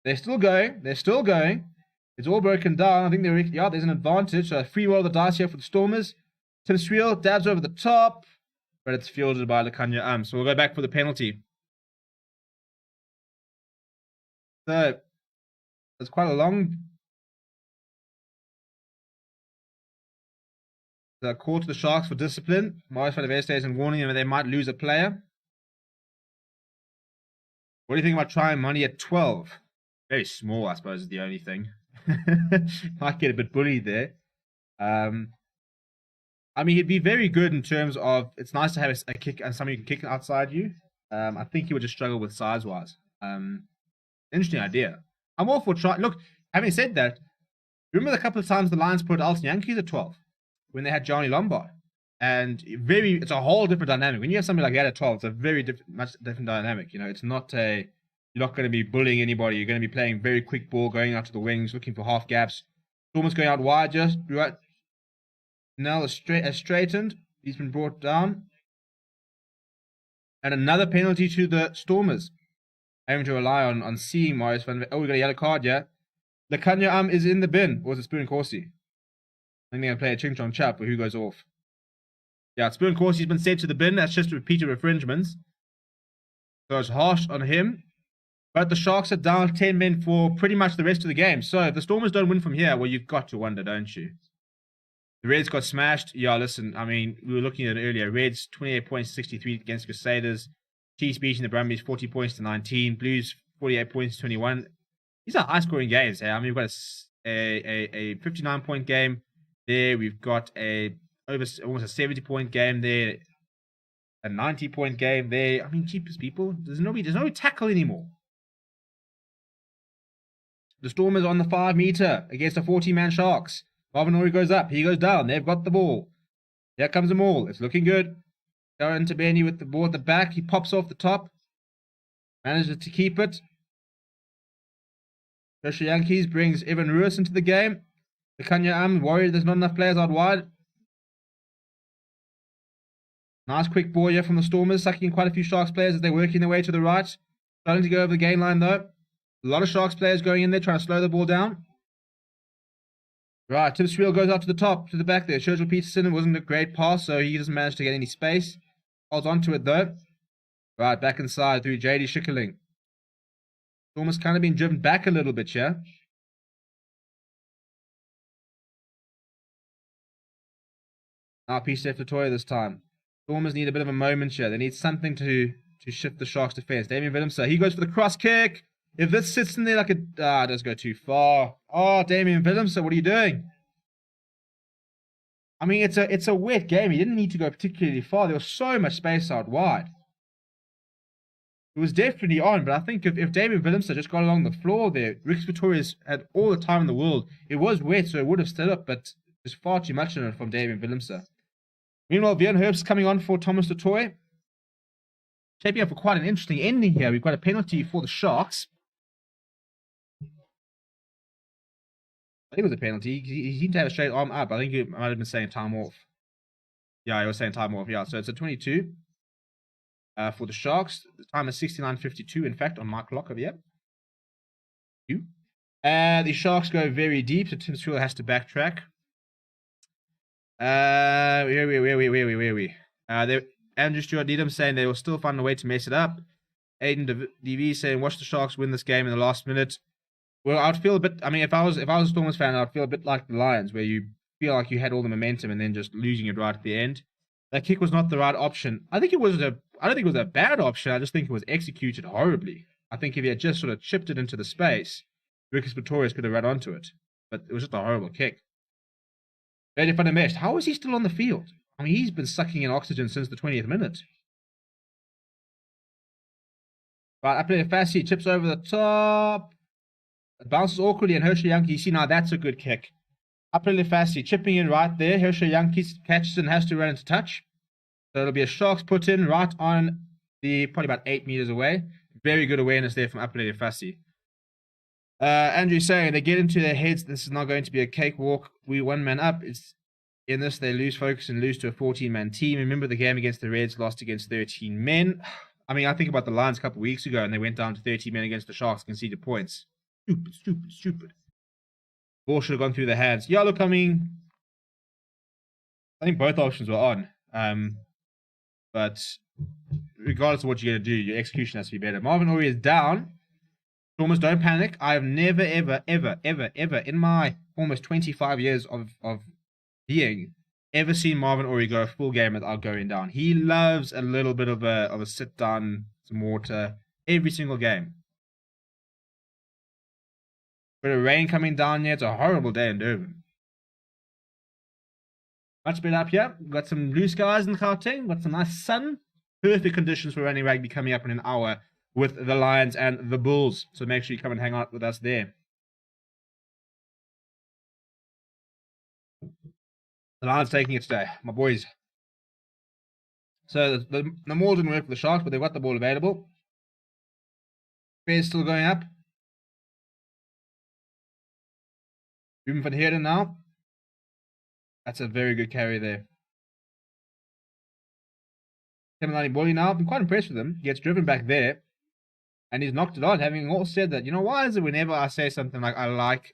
They're still going. It's all broken down. I think there's an advantage. So free roll of the dice here for the Stormers. Tim Swiel dabs over the top, but it's fielded by Lekanya. So we'll go back for the penalty. So it's quite a long call to the Sharks for discipline. Marius van der Westhuizen is warning them that they might lose a player. What do you think about trying money at 12? Very small, I suppose, is the only thing. Might get a bit bullied there. I mean, he'd be very good in terms of it's nice to have a kick and somebody who can kick outside you. I think he would just struggle with size-wise. Interesting idea. I'm all for trying. Look, having said that, remember the couple of times the Lions put Alton Yankees at 12 when they had Johnny Lombard, and it's a whole different dynamic. When you have something like that at 12, it's a very much different dynamic. You know, it's not you're not going to be bullying anybody. You're going to be playing very quick ball, going out to the wings, looking for half gaps. Stormers going out wide, just right. Now has straightened. He's been brought down. And another penalty to the Stormers. Having to rely on seeing Marius van... Oh, we got a yellow card, yeah. Lekanya is in the bin. Or was it Spoon Corsi? I think they're going to play a Ching Chong Chap, but who goes off? Yeah, Spoon Corsi's been sent to the bin. That's just repeated infringements. So it's harsh on him. But the Sharks are down 10 men for pretty much the rest of the game. So if the Stormers don't win from here, well, you've got to wonder, don't you? The Reds got smashed. Yeah, listen, I mean, we were looking at it earlier. Reds, 28 points, 63 against Crusaders. Chiefs beating the Brumbies, 40 points to 19. Blues, 48 points to 21. These are high-scoring games. I mean, we've got a 59-point game there. We've got almost a 70-point game there. A 90-point game there. I mean, cheapest people. There's no tackle anymore. The Stormers on the 5-meter against the 40-man Sharks. Marvin Ori goes up. He goes down. They've got the ball. Here comes the maul. It's looking good. Going to Benny with the ball at the back. He pops off the top. Manages to keep it. Joshua Yankees brings Evan Ruiz into the game. The Kanya worried there's not enough players out wide. Nice quick ball here from the Stormers, sucking in quite a few Sharks players as they're working their way to the right. Starting to go over the gain line though. A lot of Sharks players going in there trying to slow the ball down. Right, Tim Swiel goes out to the top, to the back there. Churchill Peterson, it wasn't a great pass, so he doesn't manage to get any space. Holds on to it though. Right, back inside through JD Schickerling. Stormers kind of been driven back a little bit here. Now piece left to Toya this time. Stormers need a bit of a moment here. They need something to shift the Sharks' defense. Damien Willemse, he goes for the cross kick. If this sits in there like it does go too far. Oh, Damien Willemse, what are you doing? I mean, it's a wet game. He didn't need to go particularly far. There was so much space out wide. It was definitely on, but I think if Damien Willemse just got along the floor there, Rick Pretorius had all the time in the world. It was wet, so it would have stood up, but there's far too much in it from Damien Willemse. Meanwhile, Bjorn Herbst coming on for Thomas du Toit. Shaping up for quite an interesting ending here. We've got a penalty for the Sharks. I think it was a penalty. He seemed to have a straight arm up. I think he might have been saying time off. Yeah, he was saying time off. Yeah, so it's a 22 for the Sharks. The time is 69:52, in fact, on my clock over here. The Sharks go very deep, so Tim Swiel has to backtrack. Where are we? Andrew Stewart Needham saying they will still find a way to mess it up. Aiden DV saying, watch the Sharks win this game in the last minute. Well, I'd feel a bit. I mean, if I was a Stormers fan, I'd feel a bit like the Lions, where you feel like you had all the momentum and then just losing it right at the end. That kick was not the right option. I don't think it was a bad option. I just think it was executed horribly. I think if he had just sort of chipped it into the space, Lucas Pretorius could have run onto it. But it was just a horrible kick. Very funny mess. How is he still on the field? I mean, he's been sucking in oxygen since the 20th minute. Right, up there, Fassi chips over the top. It bounces awkwardly, and Herschel Yankee. You see, now that's a good kick. Up there, Fassi chipping in right there. Herschel Yankee catches and has to run into touch. So it'll be a Sharks put in right on the, probably about 8 meters away. Very good awareness there from Apelele Fassi. Andrew saying they get into their heads. This is not going to be a cakewalk. We one man up. It's in this they lose focus and lose to a 14-man team. Remember the game against the Reds, lost against 13 men. I mean, I think about the Lions a couple of weeks ago, and they went down to 13 men against the Sharks, conceded points. Stupid. Ball should have gone through their hands. Yeah, look, I mean, I think both options were on. But regardless of what you're going to do, your execution has to be better. Marvin Orie is down. Stormers, don't panic. I have never, ever in my almost 25 years of being ever seen Marvin Orie go a full game without going down. He loves a little bit of a sit down, some water, every single game. Bit of rain coming down here. It's a horrible day in Durban. Much better up here. Got some blue skies in Gauteng. Got some nice sun. Perfect conditions for running rugby coming up in an hour with the Lions and the Bulls. So make sure you come and hang out with us there. The Lions taking it today, my boys. So the maul didn't work for the Sharks, but they've got the ball available. Bears still going up. Ruben van Heerden now. That's a very good carry there. Kevin Bolly now. I've been quite impressed with him. He gets driven back there. And he's knocked it on, having all said that. You know, why is it whenever I say something like, I like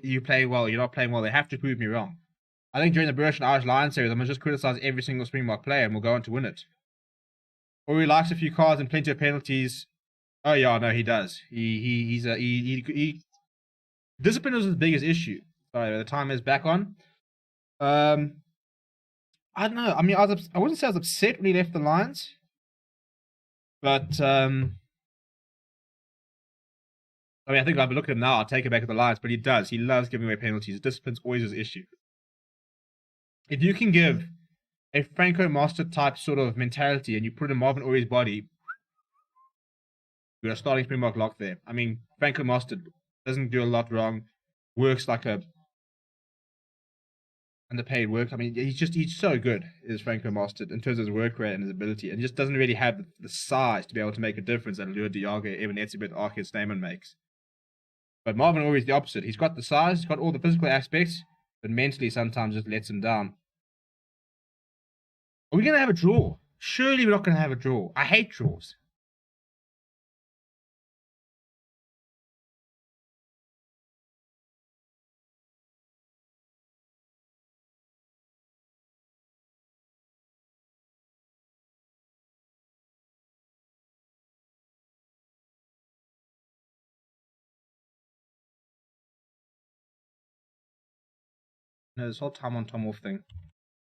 you play well, you're not playing well, they have to prove me wrong. I think during the British and Irish Lions series, I'm going to just criticize every single Springbok player and we'll go on to win it. Or he likes a few cards and plenty of penalties. Oh yeah, no, he does. He discipline was his biggest issue. Sorry, the time is back on. I don't know. I mean, I wouldn't say I was upset when he left the Lions. But, I mean, I think if I look at him now, I'll take it back at the Lions, but he does. He loves giving away penalties. Discipline's always his issue. If you can give a Franco Master type sort of mentality and you put it in Marvin Orie's body, you're a starting Springbok lock there. I mean, Franco Master doesn't do a lot wrong, works like a underpaid work. I mean, he's so good, is Franco Master, in terms of his work rate and his ability, and just doesn't really have the size to be able to make a difference that Lua Diaga, Evan Etzebeth, Arkid Stamen makes. But Marvin Orie is the opposite. He's got the size, he's got all the physical aspects, but mentally sometimes just lets him down. Are we going to have a draw? Surely we're not going to have a draw. I hate draws. No, this whole time on, time off thing.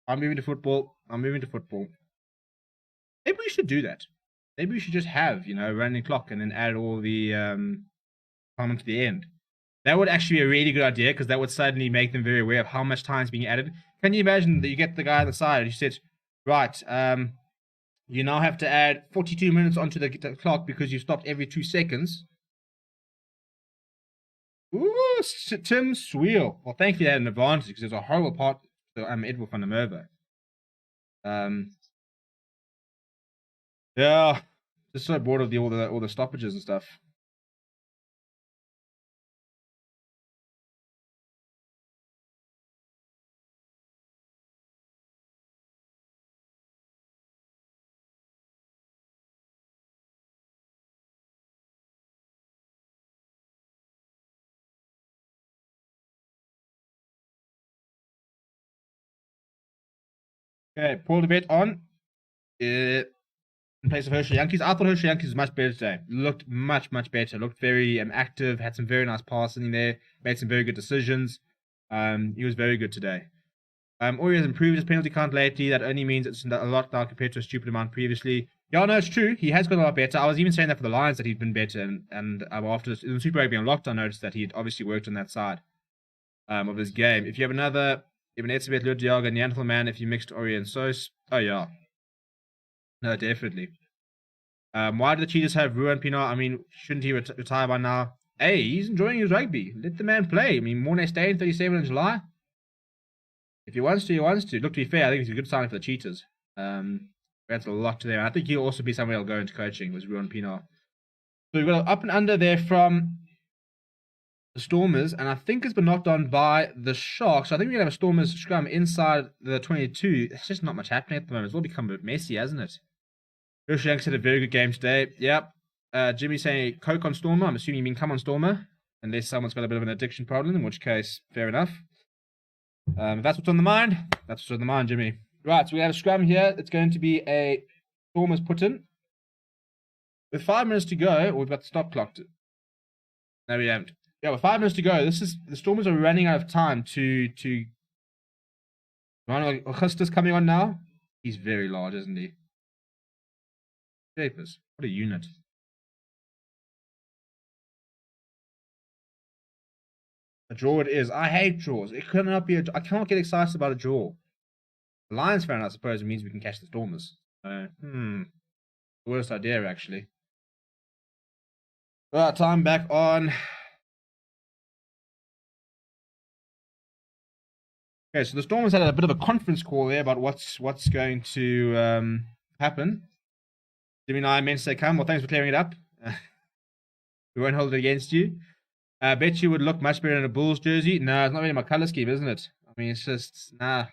I'm moving to football. Maybe we should do that. Maybe we should just have, running clock and then add all the time to the end. That would actually be a really good idea because that would suddenly make them very aware of how much time is being added. Can you imagine that you get the guy on the side and he says, right, you now have to add 42 minutes onto the clock because you stopped every 2 seconds. Ooh, Tim Sweel. Well, thankfully they had an advantage because there's a horrible part to Edward van der Merwe. Yeah, just so bored of all the stoppages and stuff. Okay, Paul DeVet on. In place of Herschel Yankees. I thought Herschel Yankees was much better today. Looked much better. Looked very active. Had some very nice passing there. Made some very good decisions. He was very good today. Ori has improved his penalty count lately. That only means it's a lot now compared to a stupid amount previously. Yeah, no, it's true. He has got a lot better. I was even saying that for the Lions that he'd been better. And after in the Super Rugby Unlocked, I noticed that he'd obviously worked on that side of his game. If you have another, even Etzebeth, Ludiaga, Neanderthal Man, if you mixed Ori and Sos, oh yeah. No, definitely. Why do the Cheetahs have Ruan Pinar? I mean, shouldn't he retire by now? Hey, he's enjoying his rugby. Let the man play. I mean, Mornay staying 37 in July. If he wants to, he wants to. Look, to be fair, I think it's a good sign for the Cheetahs. That's a lot to them. I think he'll also be somewhere he'll go into coaching, was Ruan Pinar. So we've got an up and under there from the Stormers, and I think it's been knocked on by the Sharks. So I think we're going to have a Stormers scrum inside the 22. There's just not much happening at the moment. It's all become a bit messy, hasn't it? Herschel Yanks had a very good game today. Yep. Jimmy saying Coke on Stormer. I'm assuming you mean come on Stormer. Unless someone's got a bit of an addiction problem, in which case, fair enough. If that's what's on the mind, that's what's on the mind, Jimmy. Right, so we have a scrum here. It's going to be a Stormers put in. With 5 minutes to go, we've got the stop clock. No, we haven't. Yeah, with 5 minutes to go, the Stormers are running out of time to Augustus coming on now. He's very large, isn't he? Japers. What a unit. A draw it is. I hate draws. It cannot be I cannot get excited about a draw. The Lions fan, I suppose, it means we can catch the Stormers. Worst idea, actually. Right, time back on. Okay, so the Stormers had a bit of a conference call there about what's going to happen. Jimmy and I meant to say, come. Well, thanks for clearing it up. We won't hold it against you. I bet you would look much better in a Bulls jersey. No, it's not really my color scheme, isn't it? I mean, it's just, nah.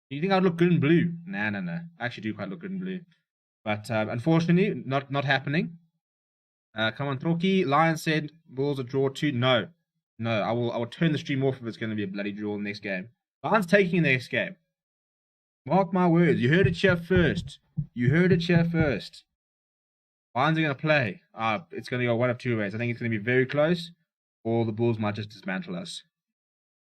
Do you think I'd look good in blue? Nah. I actually do quite look good in blue. But unfortunately, not happening. Come on, Troki. Lions said Bulls a draw too. No. I will turn the stream off if it's going to be a bloody draw in the next game. Lions taking the next game. Mark my words. You heard it here first. Lions are going to play. It's going to go one of two ways. I think it's going to be very close, or the Bulls might just dismantle us.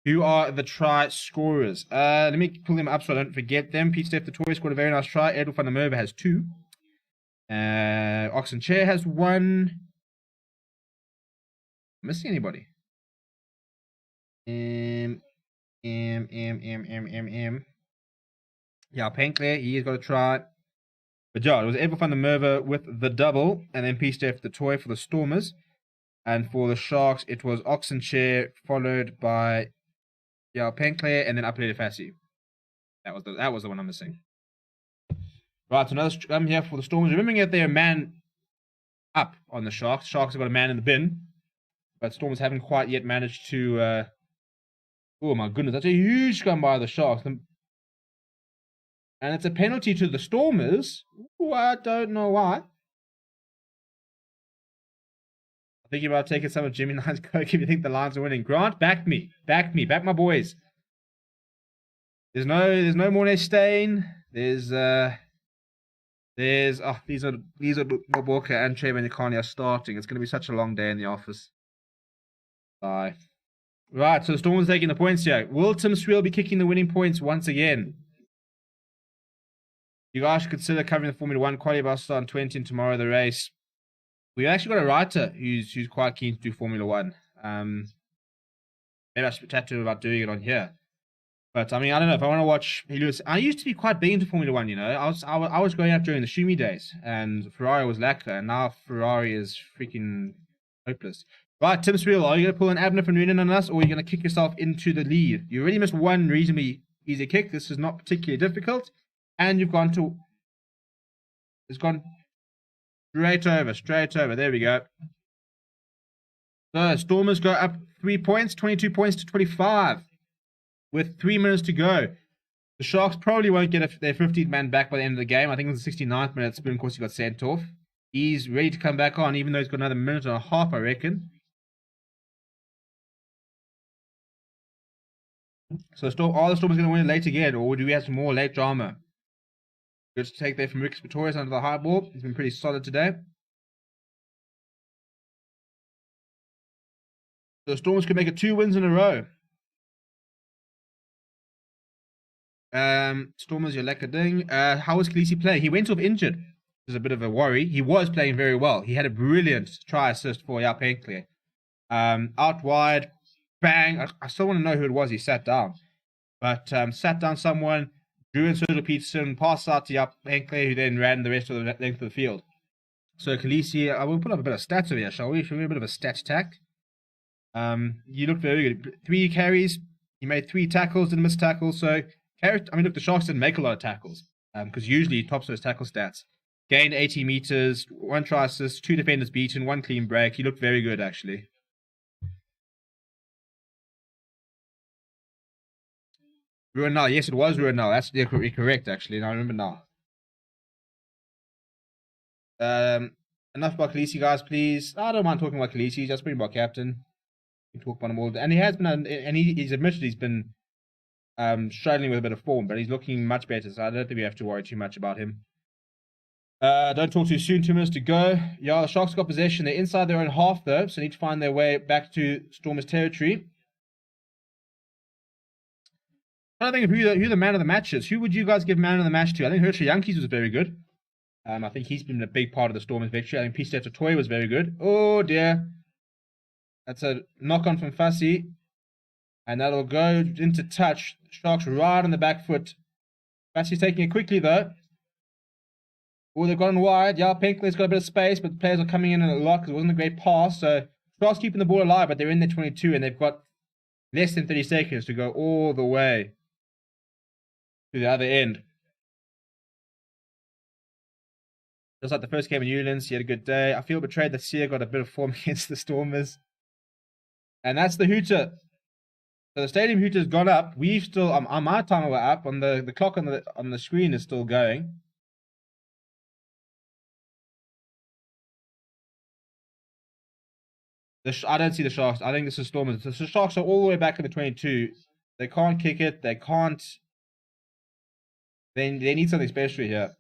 Who are the try scorers? Let me pull them up so I don't forget them. Pete Steph, the toy, scored a very nice try. Edel van der Merwe has 2. Oxen Chair has 1. Missing anybody? Yeah, Pankler, he's got a try. But yeah, it was Edel van der Merwe with the double, and then Pete Steph, the toy, for the Stormers. And for the Sharks, it was Oxen Chair, followed by Pankler, and then Apelele Fassi. That was the one I'm missing. Right, so another scrum here for the Stormers. Remembering that they're a man up on the Sharks. Sharks have got a man in the bin. But Stormers haven't quite yet managed to... oh my goodness, that's a huge scrum by the Sharks. And it's a penalty to the Stormers. Ooh, I don't know why. I'm thinking about taking some of Jimmy Line's coke if you think the Lions are winning. Grant, back me. Back my boys. There's no Mornay Stain. These are Walker and Trayvon Yakani are starting. It's going to be such a long day in the office. Bye. Right, so the Stormers taking the points here. Will Tim Sweel be kicking the winning points once again? You guys should consider covering the Formula 1 quality bus on 20 and tomorrow the race. We've actually got a writer who's quite keen to do Formula 1. Maybe I should chat to him about doing it on here. But I mean, I don't know if I want to watch. I used to be quite big into Formula 1. You know, I was growing up during the Schumi days, and Ferrari was lacquer, and now Ferrari is freaking hopeless. Right, Tim Sweel, are you going to pull an Abner from Noonan on us, or are you going to kick yourself into the lead? You already missed one reasonably easy kick. This is not particularly difficult, and you've gone to. It's gone straight over. There we go. So Stormers go up 3 points, 22 points to 25. With 3 minutes to go. The Sharks probably won't get their 15th man back by the end of the game. I think it was the 69th minute. Spoon, of course, he got sent off. He's ready to come back on, even though he's got another minute and a half, I reckon. So are the Stormers going to win late again, or do we have some more late drama? Good to take there from Rick Pretorius under the high ball. He's been pretty solid today. So the Stormers could make it 2 wins in a row. Stormers, your lekker ding. How was Khaleesi playing? He went off injured. Which is a bit of a worry. He was playing very well. He had a brilliant try assist for Jaap Henkler. Out wide, bang. I still want to know who it was. He sat down. But sat down someone, drew in Sergio Peterson, passed out to Jaap Henkler, who then ran the rest of the length of the field. So Khaleesi, I will put up a bit of stats over here, shall we? Should we have a bit of a stats tack? You looked very good. 3 carries. He made 3 tackles, didn't miss tackles. So, look, the Sharks didn't make a lot of tackles. Because usually he tops those tackle stats. Gained 80 meters, 1 try assist, 2 defenders beaten, 1 clean break. He looked very good, actually. Ruinal, yes, it was Ruinal. That's correct, actually. And I remember now. Enough about Khaleesi, guys, please. I don't mind talking about Khaleesi. Just bring about captain. We can talk about him all. And he has been, and he's admitted he's been struggling with a bit of form, but he's looking much better. So I don't think we have to worry too much about him. Don't talk too soon. 2 minutes to go. Yeah, the Sharks got possession. They're inside their own half, though, so they need to find their way back to Stormers territory. I don't think of who the man of the match is. Who would you guys give man of the match to? I think Herschel Yankees was very good. I think he's been a big part of the Stormers' victory. I think Piste Totoy was very good. Oh, dear. That's a knock-on from Fassi. And that'll go into touch. Sharks right on the back foot. Fassi's taking it quickly, though. Oh, they've gone wide. Jaap Henkler's got a bit of space, but the players are coming in a lot because it wasn't a great pass. So Sharks keeping the ball alive, but they're in their 22, and they've got less than 30 seconds to go all the way to the other end. Just like the first game in Newlands, he had a good day. I feel betrayed that Sia got a bit of form against the Stormers. And that's the hooter. So the stadium hooter's gone up. We've still, on my timer, we're up. On the clock on the screen is still going. I don't see the Sharks. I think this is Stormers. The Sharks are all the way back in the 22. They can't kick it. They can't. They need something special here.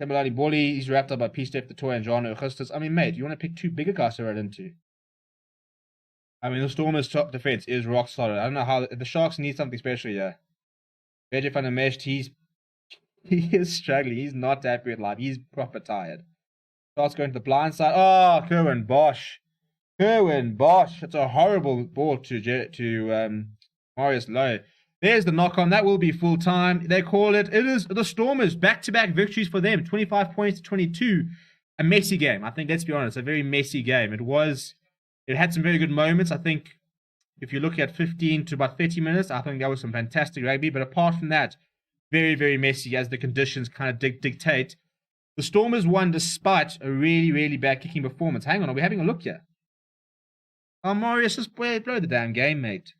Temelani Boli, he's wrapped up by Piste Totoy and John Augustus. I mean, mate, you want to pick 2 bigger guys to run into? I mean, the Stormers' top defense is rock solid. I don't know how the Sharks need something special here. Vijay van der Mesht, he is struggling. He's not happy with life. He's proper tired. Starts going to the blind side. Oh, Kerwin Bosch. Kerwin Bosch. It's a horrible ball to Marius Lowe. There's the knock-on. That will be full-time. They call it. It is the Stormers. Back-to-back victories for them. 25 points to 22. A messy game. I think, let's be honest, a very messy game. It had some very good moments. I think if you look at 15 to about 30 minutes, I think that was some fantastic rugby. But apart from that, very, very messy as the conditions kind of dictate. The Stormers won despite a really, really bad kicking performance. Hang on, are we having a look here? Oh, Marius, just blow the damn game, mate.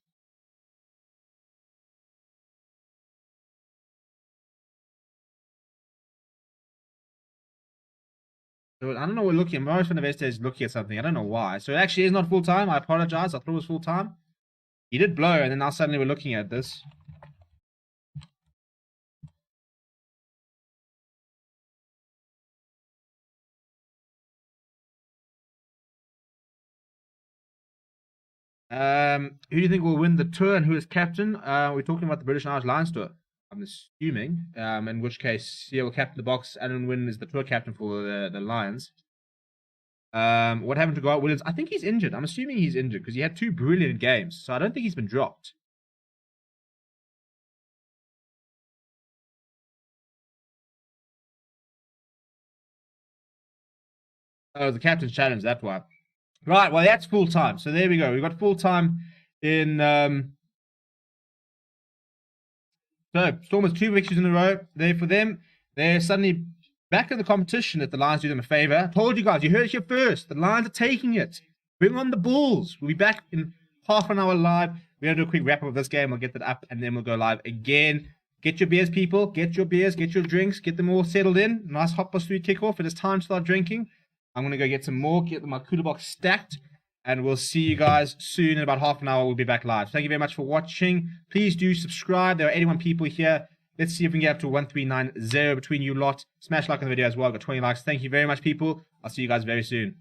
So, I don't know what we're looking at. Marius van der Veste is looking at something. I don't know why. So it actually is not full-time. I apologize. I thought it was full-time. He did blow, and then now suddenly we're looking at this. Who do you think will win the tour and who is captain? We're talking about the British and Irish Lions tour, I'm assuming. In which case, Sia will captain the box. Alan Wynne is the tour captain for the Lions. What happened to Garth Williams? I think he's injured. I'm assuming he's injured because he had 2 brilliant games. So I don't think he's been dropped. Oh, the captain's challenge, that's why. Right, well, that's full-time. So there we go. We've got full-time in... So, Stormers 2 victories in a row. For them, they're suddenly back in the competition if the Lions do them a favor. I told you guys, you heard it here first. The Lions are taking it. Bring on the Bulls. We'll be back in half an hour live. We're going to do a quick wrap-up of this game. We'll get that up, and then we'll go live again. Get your beers, people. Get your beers. Get your drinks. Get them all settled in. Nice hot bus food kickoff. It is time to start drinking. I'm going to go get some more, get my cooler box stacked, and we'll see you guys soon. In about half an hour, we'll be back live. Thank you very much for watching. Please do subscribe. There are 81 people here. Let's see if we can get up to 1390 between you lot. Smash like on the video as well. I've got 20 likes. Thank you very much, people. I'll see you guys very soon.